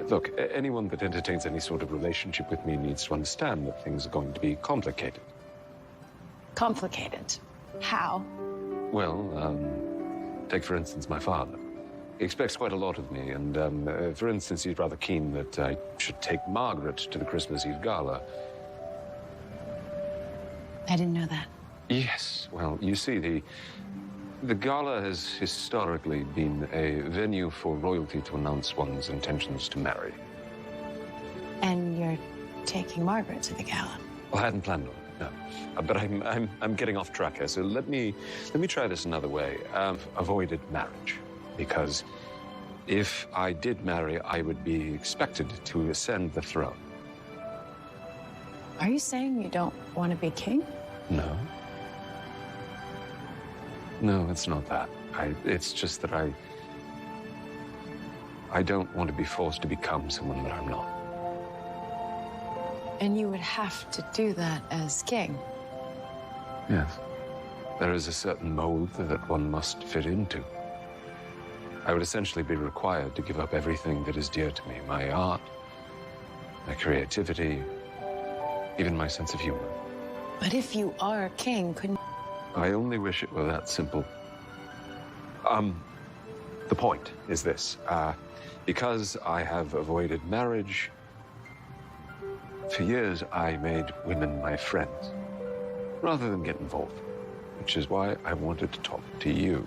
[SPEAKER 2] Look, anyone that entertains any sort of relationship with me needs to understand that things are going to be complicated.
[SPEAKER 1] Complicated? How?
[SPEAKER 2] Well, take, for instance, my father. He expects quite a lot of me, and, for instance, he's rather keen that I should take Margaret to the Christmas Eve gala.
[SPEAKER 1] I didn't know that.
[SPEAKER 2] Yes, well, you see, the gala has historically been a venue for royalty to announce one's intentions to marry.
[SPEAKER 1] And you're taking Margaret to the gala?
[SPEAKER 2] Well, I hadn't planned on it, no. But I'm getting off track here, so let me try this another way. I've avoided marriage, because if I did marry, I would be expected to ascend the throne.
[SPEAKER 1] Are you saying you don't want to be king?
[SPEAKER 2] No. No, it's not that. It's just that I don't want to be forced to become someone that I'm not.
[SPEAKER 1] And you would have to do that as king?
[SPEAKER 2] Yes. There is a certain mold that one must fit into. I would essentially be required to give up everything that is dear to me. My art, my creativity, even my sense of humor.
[SPEAKER 1] But if you are king, couldn't...
[SPEAKER 2] I only wish it were that simple. The point is this. Because I have avoided marriage, for years I made women my friends, rather than get involved, which is why I wanted to talk to you.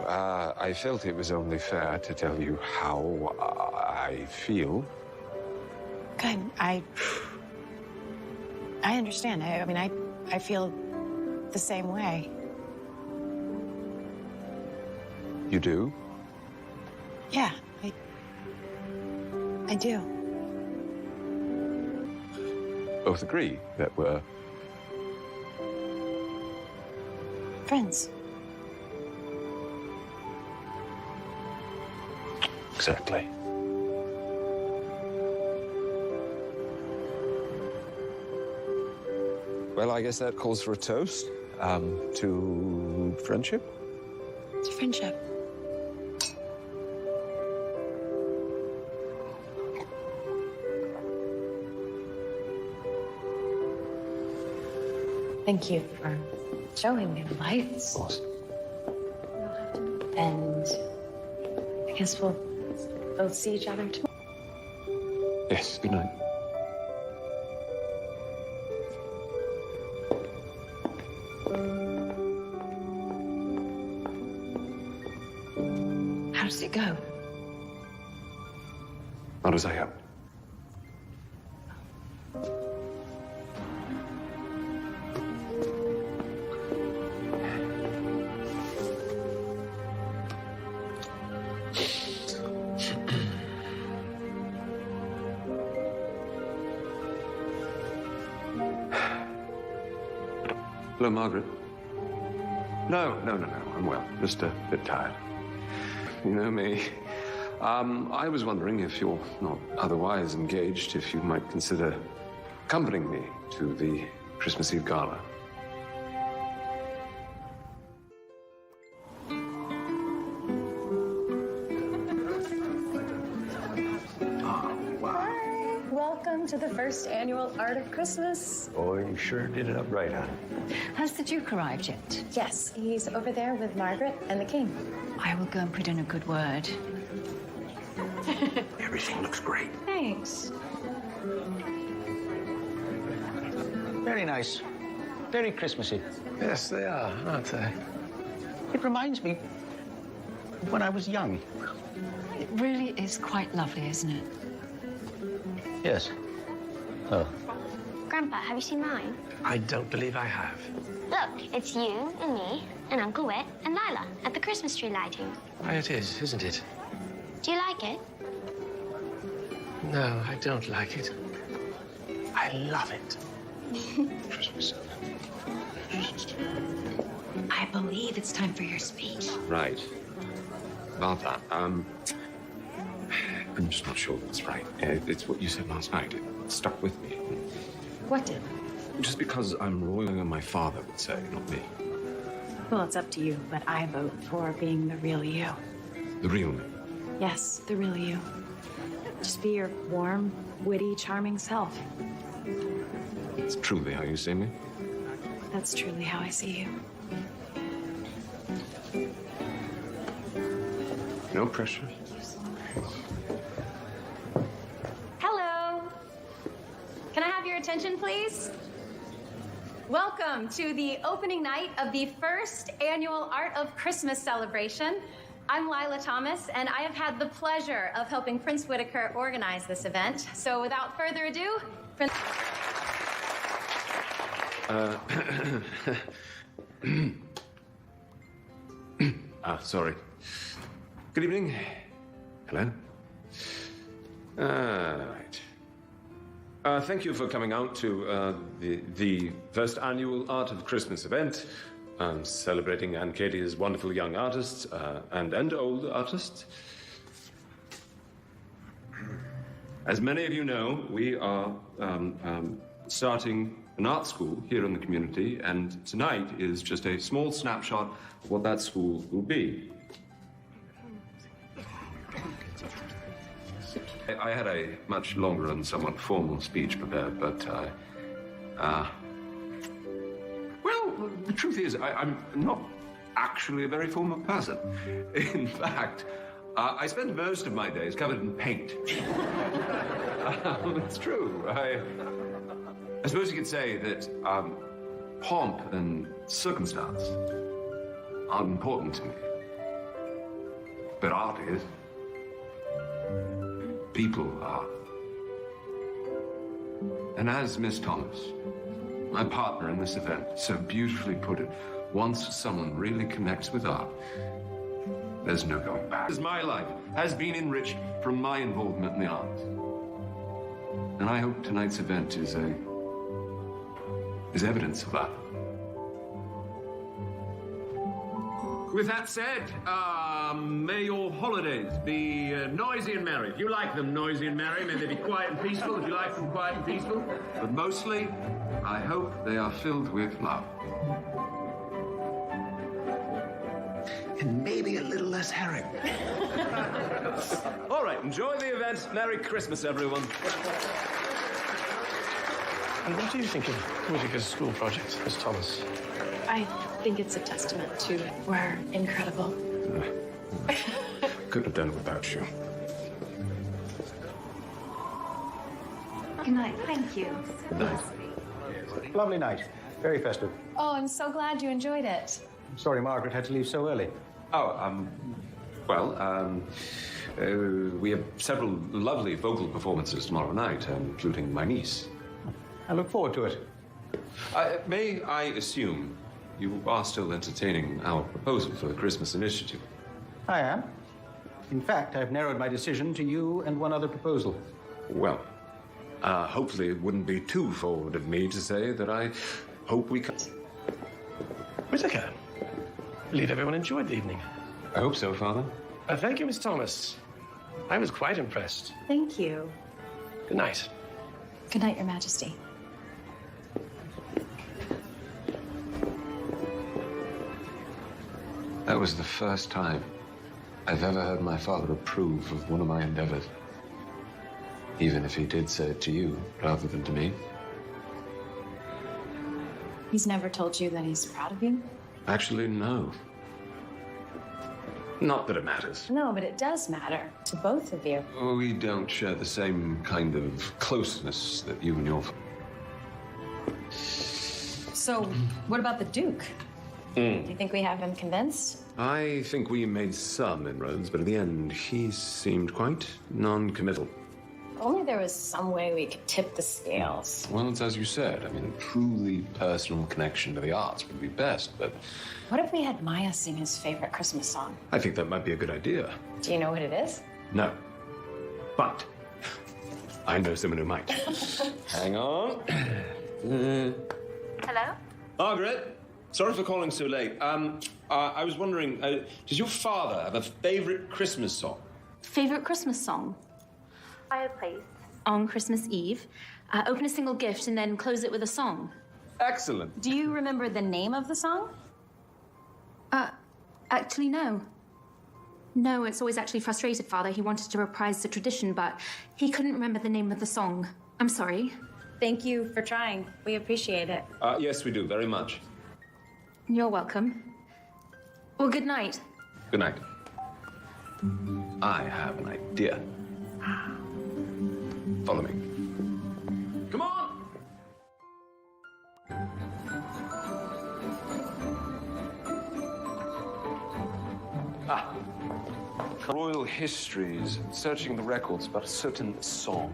[SPEAKER 2] I felt it was only fair to tell you how I feel.
[SPEAKER 1] Good. I understand. I mean, I feel the same way.
[SPEAKER 2] You do?
[SPEAKER 1] Yeah, I do.
[SPEAKER 2] Both agree that we're...
[SPEAKER 1] friends.
[SPEAKER 2] Exactly. Well, I guess that calls for a toast to friendship.
[SPEAKER 1] To friendship. Thank you for showing me the lights.
[SPEAKER 2] Of course.
[SPEAKER 1] And I guess we'll both see each other tomorrow.
[SPEAKER 2] Yes, good night.
[SPEAKER 1] How does it go?
[SPEAKER 2] Not as I hoped. Hello, Margaret. No, I'm well. Just a bit tired. You know me. I was wondering, if you're not otherwise engaged, if you might consider accompanying me to the Christmas Eve gala.
[SPEAKER 1] Welcome to the first annual Art of Christmas.
[SPEAKER 6] Boy, you sure did it up right, huh?
[SPEAKER 5] Has the Duke arrived yet?
[SPEAKER 1] Yes, he's over there with Margaret and the King.
[SPEAKER 5] I will go and put in a good word.
[SPEAKER 6] Everything looks great.
[SPEAKER 5] Thanks.
[SPEAKER 11] Very nice. Very Christmassy.
[SPEAKER 6] Yes, they are, aren't they?
[SPEAKER 11] It reminds me when I was young.
[SPEAKER 5] It really is quite lovely, isn't it?
[SPEAKER 11] Yes. Oh.
[SPEAKER 10] Grandpa, have you seen mine?
[SPEAKER 9] I don't believe I have.
[SPEAKER 10] Look, it's you and me and Uncle Whit and Lila at the Christmas tree lighting.
[SPEAKER 9] Why, it is, isn't it?
[SPEAKER 10] Do you like it?
[SPEAKER 9] No, I don't like it. I love it.
[SPEAKER 6] Christmas.
[SPEAKER 5] I believe it's time for your speech.
[SPEAKER 2] Right. About that, I'm just not sure that's right. It's what you said last night. It stuck with me.
[SPEAKER 1] What did?
[SPEAKER 2] Just because I'm royal than my father would say, not me.
[SPEAKER 1] Well, it's up to you, but I vote for being the real you.
[SPEAKER 2] The real me.
[SPEAKER 1] Yes, the real you. Just be your warm, witty, charming self.
[SPEAKER 2] It's truly how you see me.
[SPEAKER 1] That's truly how I see you.
[SPEAKER 2] No pressure.
[SPEAKER 1] Hello. Can I have your attention, please? Welcome to the opening night of the first annual Art of Christmas celebration. I'm Lila Thomas, and I have had the pleasure of helping Prince Whitaker organize this event. So without further ado, Prince...
[SPEAKER 2] Sorry. Good evening. Hello. Right. Thank you for coming out to the first annual Art of Christmas event, celebrating Ancadia's wonderful young artists and old artists. As many of you know, we are starting an art school here in the community, and tonight is just a small snapshot of what that school will be. I had a much longer and somewhat formal speech prepared, but well, the truth is, I'm not actually a very formal person. In fact, I spend most of my days covered in paint. It's true. I suppose you could say that pomp and circumstance aren't important to me. But art is. People are. And as Miss Thomas, my partner in this event, so beautifully put it, once someone really connects with art, there's no going back. As my life has been enriched from my involvement in the arts. And I hope tonight's event is evidence of that. With that said, may your holidays be noisy and merry. If you like them noisy and merry, may they be quiet and peaceful if you like them quiet and peaceful. But mostly, I hope they are filled with love. And maybe a little less herring. All right, enjoy the event. Merry Christmas, everyone.
[SPEAKER 9] And what do you think of Whitaker's school project, Miss Thomas?
[SPEAKER 1] I think it's a testament to we're incredible.
[SPEAKER 2] Couldn't have done it without you.
[SPEAKER 5] Good night. Thank you.
[SPEAKER 2] Good night.
[SPEAKER 11] Lovely night. Very festive.
[SPEAKER 1] Oh, I'm so glad you enjoyed it.
[SPEAKER 11] I'm sorry Margaret had to leave so early.
[SPEAKER 2] Oh, we have several lovely vocal performances tomorrow night, including my niece.
[SPEAKER 11] I look forward to it.
[SPEAKER 2] May I assume you are still entertaining our proposal for the Christmas initiative?
[SPEAKER 11] I am. In fact, I've narrowed my decision to you and one other proposal.
[SPEAKER 2] Well, hopefully it wouldn't be too forward of me to say that I hope we can...
[SPEAKER 9] Whitaker, I believe everyone enjoyed the evening.
[SPEAKER 2] I hope so, Father.
[SPEAKER 9] Thank you, Miss Thomas. I was quite impressed.
[SPEAKER 1] Thank you.
[SPEAKER 9] Good night.
[SPEAKER 1] Good night, Your Majesty.
[SPEAKER 2] That was the first time I've ever heard my father approve of one of my endeavors. Even if he did say it to you rather than to me.
[SPEAKER 1] He's never told you that he's proud of you?
[SPEAKER 2] Actually, no. Not that it matters.
[SPEAKER 1] No, but it does matter to both of you.
[SPEAKER 2] We don't share the same kind of closeness that you and your...
[SPEAKER 1] So, what about the Duke? Do you think we have him convinced?
[SPEAKER 2] I think we made some inroads, but in the end, he seemed quite non-committal.
[SPEAKER 1] If only there was some way we could tip the scales.
[SPEAKER 2] Well, it's as you said. I mean, a truly personal connection to the arts would be best, but...
[SPEAKER 1] What if we had Maya sing his favorite Christmas song?
[SPEAKER 2] I think that might be a good idea.
[SPEAKER 1] Do you know what it is?
[SPEAKER 2] No. But I know someone who might. Hang on.
[SPEAKER 1] Hello?
[SPEAKER 2] Margaret, sorry for calling so late. I was wondering, does your father have a favorite Christmas song?
[SPEAKER 8] Favorite Christmas song?
[SPEAKER 3] Fireplace.
[SPEAKER 8] On Christmas Eve. Open a single gift and then close it with a song.
[SPEAKER 2] Excellent.
[SPEAKER 1] Do you remember the name of the song?
[SPEAKER 8] Actually, no. No, it's always actually frustrated Father. He wanted to reprise the tradition, but he couldn't remember the name of the song. I'm sorry.
[SPEAKER 1] Thank you for trying. We appreciate it.
[SPEAKER 2] Yes, we do, very much.
[SPEAKER 8] You're welcome. Well, good night.
[SPEAKER 2] Good night. I have an idea. Follow me. Come on! Royal histories, searching the records about a certain song.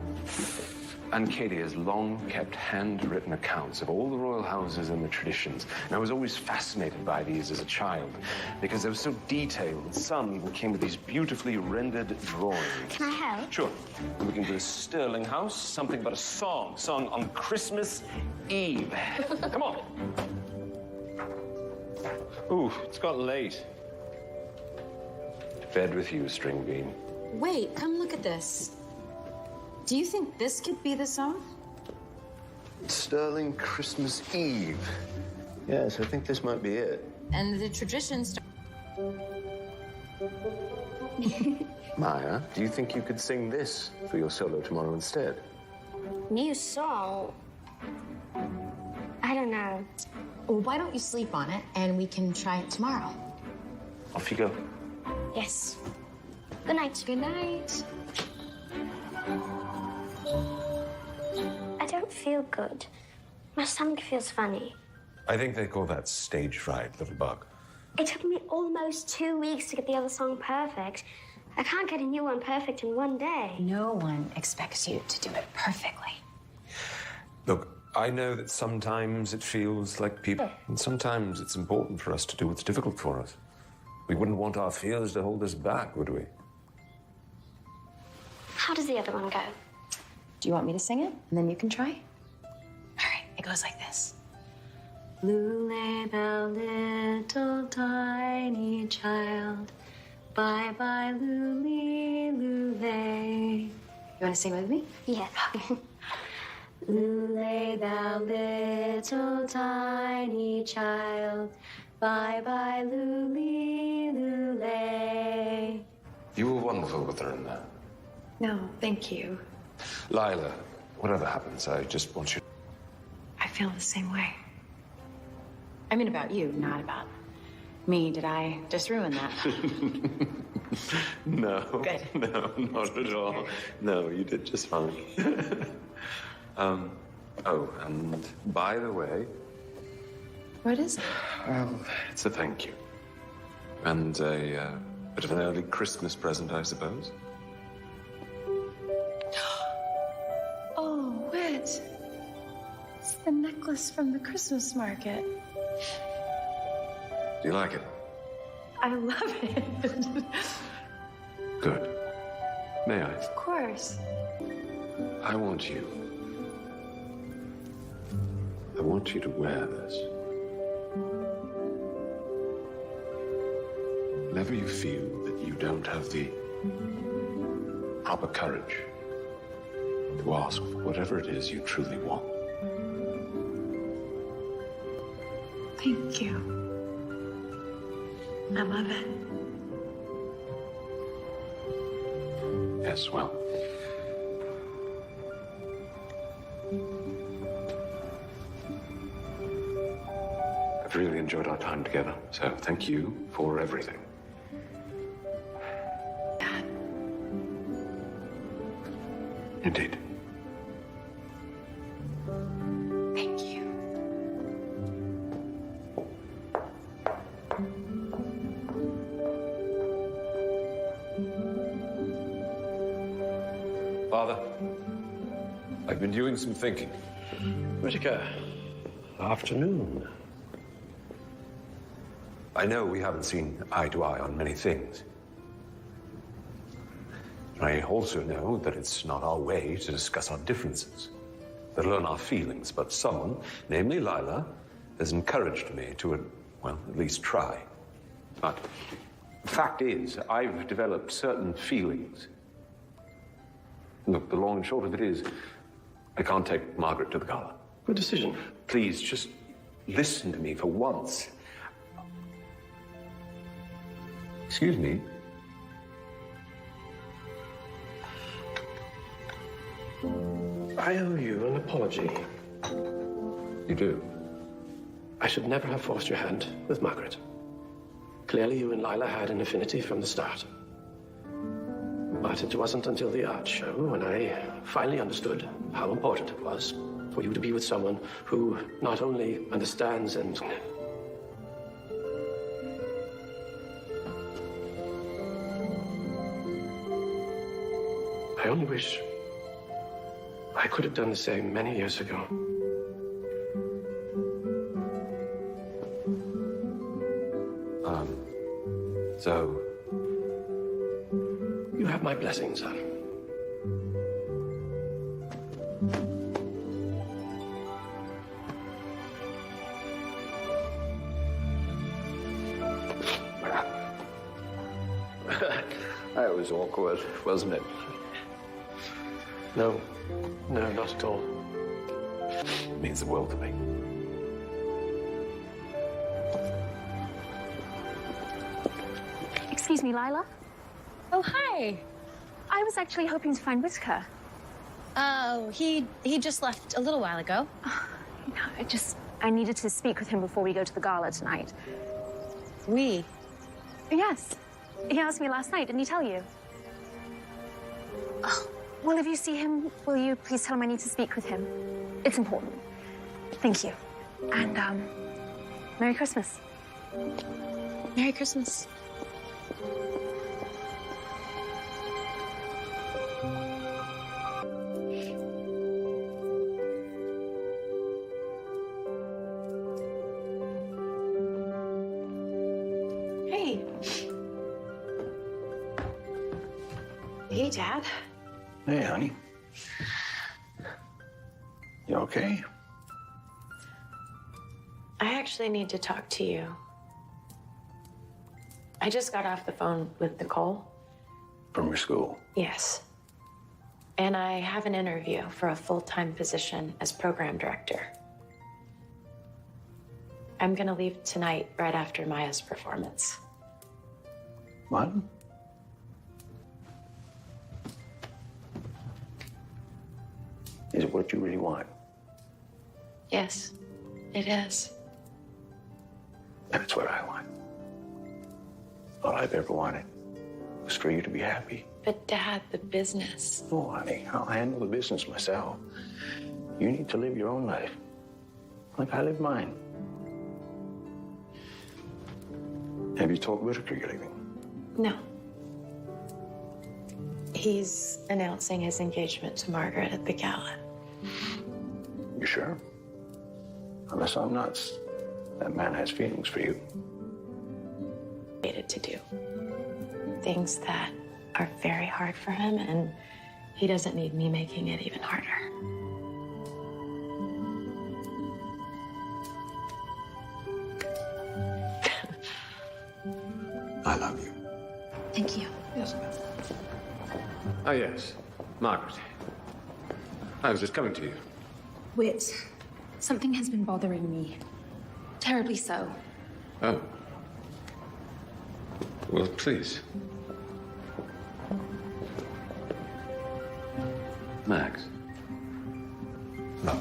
[SPEAKER 2] And Katie has long kept handwritten accounts of all the royal houses and the traditions. And I was always fascinated by these as a child because they were so detailed. Some even came with these beautifully rendered drawings.
[SPEAKER 10] Can I help?
[SPEAKER 2] Sure. We can do a Sterling house, something about a song sung on Christmas Eve. Come on. Ooh, it's got late. To bed with you, Stringbean.
[SPEAKER 1] Wait, come look at this. Do you think this could be the song?
[SPEAKER 2] Sterling Christmas Eve. Yes, I think this might be it.
[SPEAKER 1] And the tradition
[SPEAKER 2] Maya, do you think you could sing this for your solo tomorrow instead?
[SPEAKER 10] New song? I don't know.
[SPEAKER 1] Well, why don't you sleep on it and we can try it tomorrow?
[SPEAKER 2] Off you go.
[SPEAKER 10] Yes. Good night.
[SPEAKER 1] Good night.
[SPEAKER 10] I don't feel good. My stomach feels funny.
[SPEAKER 2] I think they call that stage fright, little bug.
[SPEAKER 10] It took me almost 2 weeks to get the other song perfect. I can't get a new one perfect in one day.
[SPEAKER 1] No one expects you to do it perfectly.
[SPEAKER 2] Look, I know that sometimes it feels like people, and sometimes it's important for us to do what's difficult for us. We wouldn't want our fears to hold us back, would we?
[SPEAKER 10] How does the other one go?
[SPEAKER 1] Do you want me to sing it? And then you can try? All right, it goes like this. Lule, thou little tiny child, bye-bye, Lule, Lule. You want to sing with me?
[SPEAKER 10] Yeah.
[SPEAKER 1] Lule, thou little tiny child, bye-bye, Lule, Lule.
[SPEAKER 2] You were wonderful with her in that.
[SPEAKER 1] No, thank you.
[SPEAKER 2] Lila, whatever happens, I just want you...
[SPEAKER 1] I feel the same way. I mean about you, not about me. Did I just ruin that?
[SPEAKER 2] No.
[SPEAKER 1] Good.
[SPEAKER 2] No, not at all. No, you did just fine. Oh, and by the way...
[SPEAKER 1] What is it?
[SPEAKER 2] Well, it's a thank you. And a bit of an early Christmas present, I suppose.
[SPEAKER 1] Oh, Whit. It's the necklace from the Christmas market.
[SPEAKER 2] Do you like it?
[SPEAKER 1] I love it.
[SPEAKER 2] Good. May I?
[SPEAKER 1] Of course.
[SPEAKER 2] I want you to wear this. Whenever you feel that you don't have the proper courage to ask for whatever it is you truly want.
[SPEAKER 1] Thank you. I love it.
[SPEAKER 2] Yes, well, I've really enjoyed our time together, so thank you for everything.
[SPEAKER 1] Dad.
[SPEAKER 2] Indeed.
[SPEAKER 1] Thank you.
[SPEAKER 2] Father, I've been doing some thinking.
[SPEAKER 9] Whitaker, afternoon.
[SPEAKER 2] I know we haven't seen eye to eye on many things. I also know that it's not our way to discuss our differences, let alone our feelings. But someone, namely Lila, has encouraged me to, well, at least try. But the fact is, I've developed certain feelings. Look, the long and short of it is, I can't take Margaret to the gala.
[SPEAKER 9] Good decision.
[SPEAKER 2] Please, just listen to me for once. Excuse me.
[SPEAKER 9] I owe you an apology.
[SPEAKER 2] You do?
[SPEAKER 9] I should never have forced your hand with Margaret. Clearly, you and Lila had an affinity from the start. But it wasn't until the art show when I finally understood how important it was for you to be with someone who not only understands and... I only wish I could have done the same many years ago.
[SPEAKER 2] So...
[SPEAKER 9] You have my blessing, son.
[SPEAKER 2] That was awkward, wasn't it?
[SPEAKER 9] No, not at all.
[SPEAKER 2] It means the world to me.
[SPEAKER 8] Excuse me, Lila?
[SPEAKER 14] Oh, hi.
[SPEAKER 8] I was actually hoping to find Whitaker.
[SPEAKER 14] Oh, he just left a little while ago.
[SPEAKER 8] No, I needed to speak with him before we go to the gala tonight.
[SPEAKER 14] We?
[SPEAKER 8] Yes. He asked me last night, didn't he tell you? Oh, well, if you see him, will you please tell him I need to speak with him? It's important. Thank you. And, Merry Christmas.
[SPEAKER 14] Merry Christmas.
[SPEAKER 3] Hey. Hey, Dad.
[SPEAKER 6] Hey, honey. You okay?
[SPEAKER 3] I actually need to talk to you. I just got off the phone with Nicole.
[SPEAKER 6] From your school?
[SPEAKER 3] Yes. And I have an interview for a full-time position as program director. I'm gonna leave tonight right after Maya's performance.
[SPEAKER 6] What? Is it what you really want?
[SPEAKER 3] Yes, it is.
[SPEAKER 6] That's what I want. All I've ever wanted was for you to be happy.
[SPEAKER 3] But Dad, the business.
[SPEAKER 6] Oh, honey, I'll handle the business myself. You need to live your own life, like I live mine. Have you told Whitaker you're leaving?
[SPEAKER 3] No. He's announcing his engagement to Margaret at the gala.
[SPEAKER 6] You sure? Unless I'm nuts, that man has feelings for you.
[SPEAKER 3] Needed to do things that are very hard for him, and he doesn't need me making it even harder.
[SPEAKER 2] I love you.
[SPEAKER 8] Thank you.
[SPEAKER 2] Yes. Oh, yes. Margaret. I was just coming to you.
[SPEAKER 8] Whit, something has been bothering me. Terribly so.
[SPEAKER 2] Oh. Well, please. Max. No.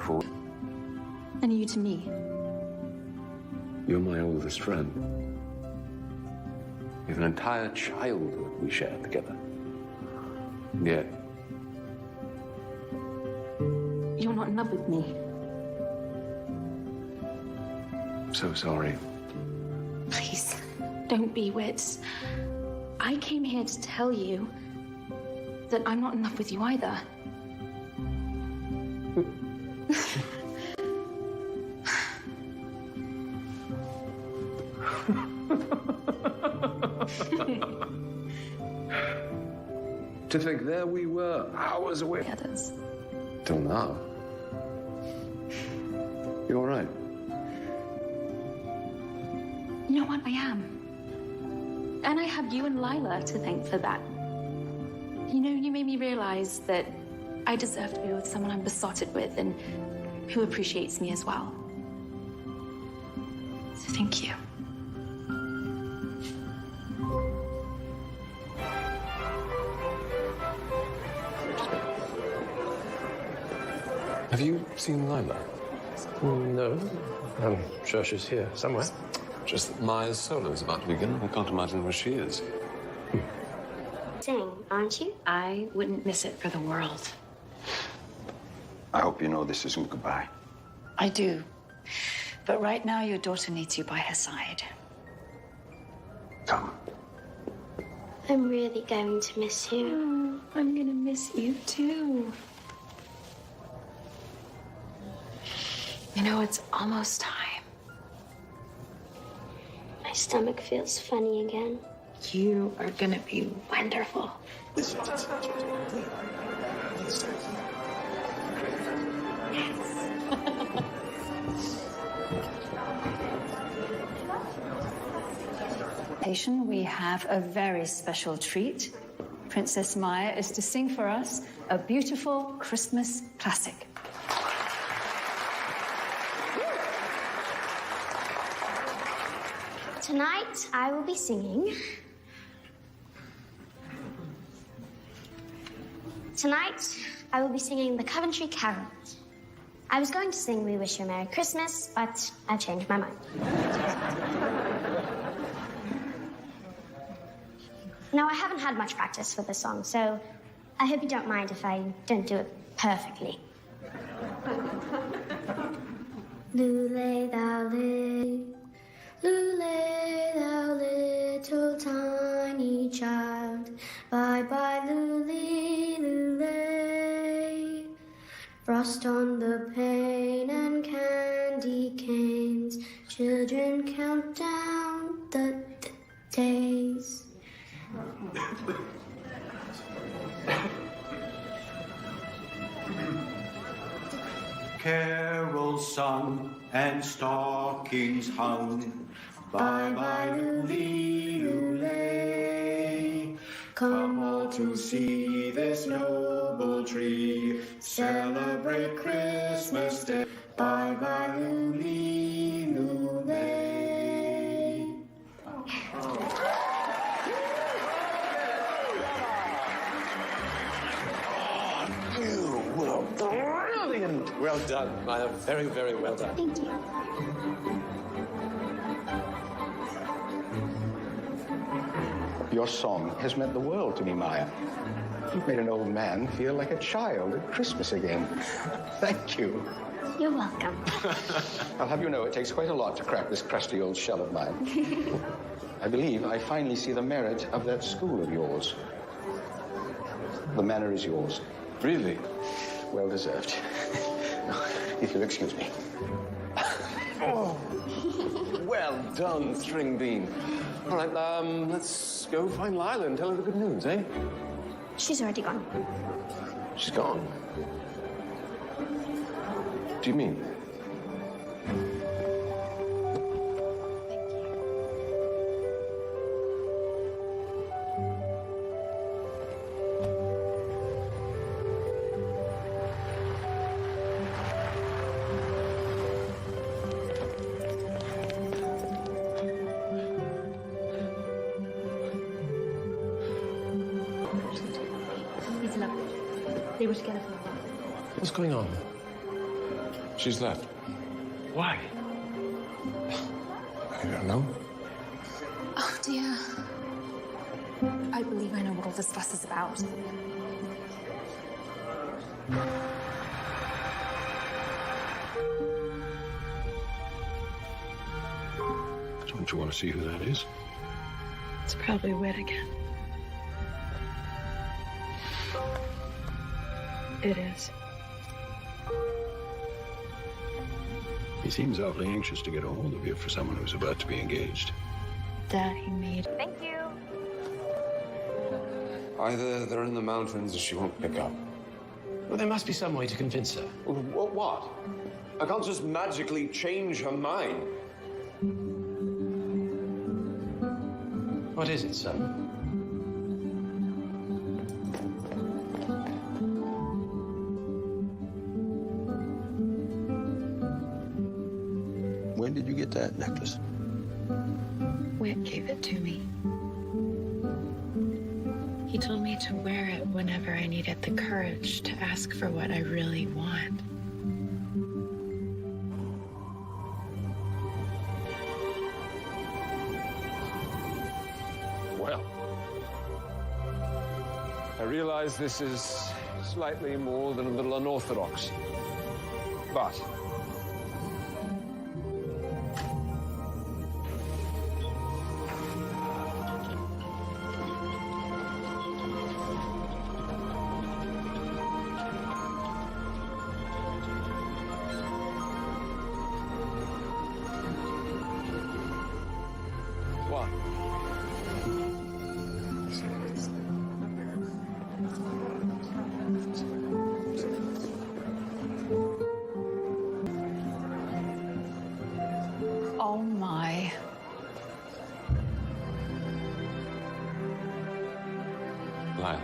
[SPEAKER 2] For
[SPEAKER 5] And you to me.
[SPEAKER 2] You're my oldest friend. We have an entire childhood we share together. Yet,
[SPEAKER 5] You're not in love with me.
[SPEAKER 2] I'm so sorry.
[SPEAKER 5] Please, don't be wits. I came here to tell you that I'm not in love with you either.
[SPEAKER 2] To think there we were, hours away.
[SPEAKER 5] Others.
[SPEAKER 2] Till now. You're all right.
[SPEAKER 5] You know what? I am. And I have you and Lila to thank for that. You know, you made me realize that I deserve to be with someone I'm besotted with and who appreciates me as well. So thank you.
[SPEAKER 2] Have you seen Lila?
[SPEAKER 9] No. I'm sure she's here somewhere.
[SPEAKER 2] Just that Maya's solo is about to begin. I can't imagine where she is.
[SPEAKER 10] Sing, aren't you?
[SPEAKER 3] I wouldn't miss it for the world.
[SPEAKER 6] I hope you know this isn't goodbye.
[SPEAKER 15] I do. But right now, your daughter needs you by her side.
[SPEAKER 6] Come.
[SPEAKER 10] I'm really going to miss you.
[SPEAKER 5] Oh, I'm gonna miss you too. You know, it's almost time.
[SPEAKER 10] My stomach feels funny again.
[SPEAKER 3] You are gonna be wonderful.
[SPEAKER 15] We have a very special treat. Princess Maya is to sing for us a beautiful Christmas classic.
[SPEAKER 10] Tonight, I will be singing. Tonight, I will be singing the Coventry Carols. I was going to sing We Wish You a Merry Christmas, but I've changed my mind. Now, I haven't had much practice for this song, so I hope you don't mind if I don't do it perfectly. Lule, thou little tiny child, bye-bye, lule, lule. Frost on the pane and candy canes, children count down the days.
[SPEAKER 16] Carols sung and stockings hung. Bye-bye, lule. Come all to see this noble tree. Celebrate Christmas Day. Bye-bye, lule.
[SPEAKER 9] You were brilliant. Well done, Maya. Very, very well done.
[SPEAKER 10] Thank you.
[SPEAKER 11] Your song has meant the world to me, Maya. You've made an old man feel like a child at Christmas again. Thank you.
[SPEAKER 10] You're welcome.
[SPEAKER 11] I'll have you know it takes quite a lot to crack this crusty old shell of mine. I believe I finally see the merit of that school of yours. The manor is yours.
[SPEAKER 2] Really?
[SPEAKER 11] Well deserved. If you'll excuse me.
[SPEAKER 2] Oh, well done, String Bean. All right, let's go find Lila and tell her the good news, eh?
[SPEAKER 10] She's already gone.
[SPEAKER 2] She's gone. What do you mean?
[SPEAKER 5] He's lovely. They were together for a while.
[SPEAKER 9] What's going on?
[SPEAKER 2] She's left. Why? I don't know.
[SPEAKER 8] Oh, dear. I believe I know what all this fuss is about.
[SPEAKER 2] Don't you want to see who that is?
[SPEAKER 3] It's probably Whit again. It is.
[SPEAKER 2] He seems awfully anxious to get a hold of you for someone who's about to be engaged.
[SPEAKER 3] Dad, he made.
[SPEAKER 1] Thank you.
[SPEAKER 2] Either they're in the mountains or she won't pick up.
[SPEAKER 9] Well, there must be some way to convince her.
[SPEAKER 2] What? I can't just magically change her mind.
[SPEAKER 9] What is it, son?
[SPEAKER 6] When did you get that necklace?
[SPEAKER 3] Whit gave it to me. He told me to wear it whenever I needed the courage to ask for what I really want.
[SPEAKER 2] Well, I realize this is slightly more than a little unorthodox, but what?
[SPEAKER 15] Oh, my.
[SPEAKER 2] Lila.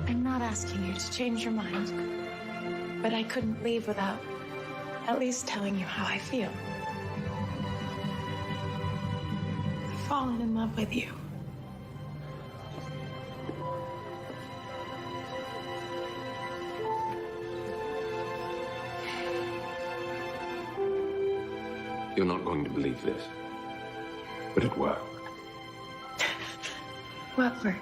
[SPEAKER 3] I'm not asking you to change your mind, but I couldn't leave without at least telling you how I feel. I've fallen in love with you.
[SPEAKER 2] You're not going to believe this, but it worked.
[SPEAKER 3] What worked?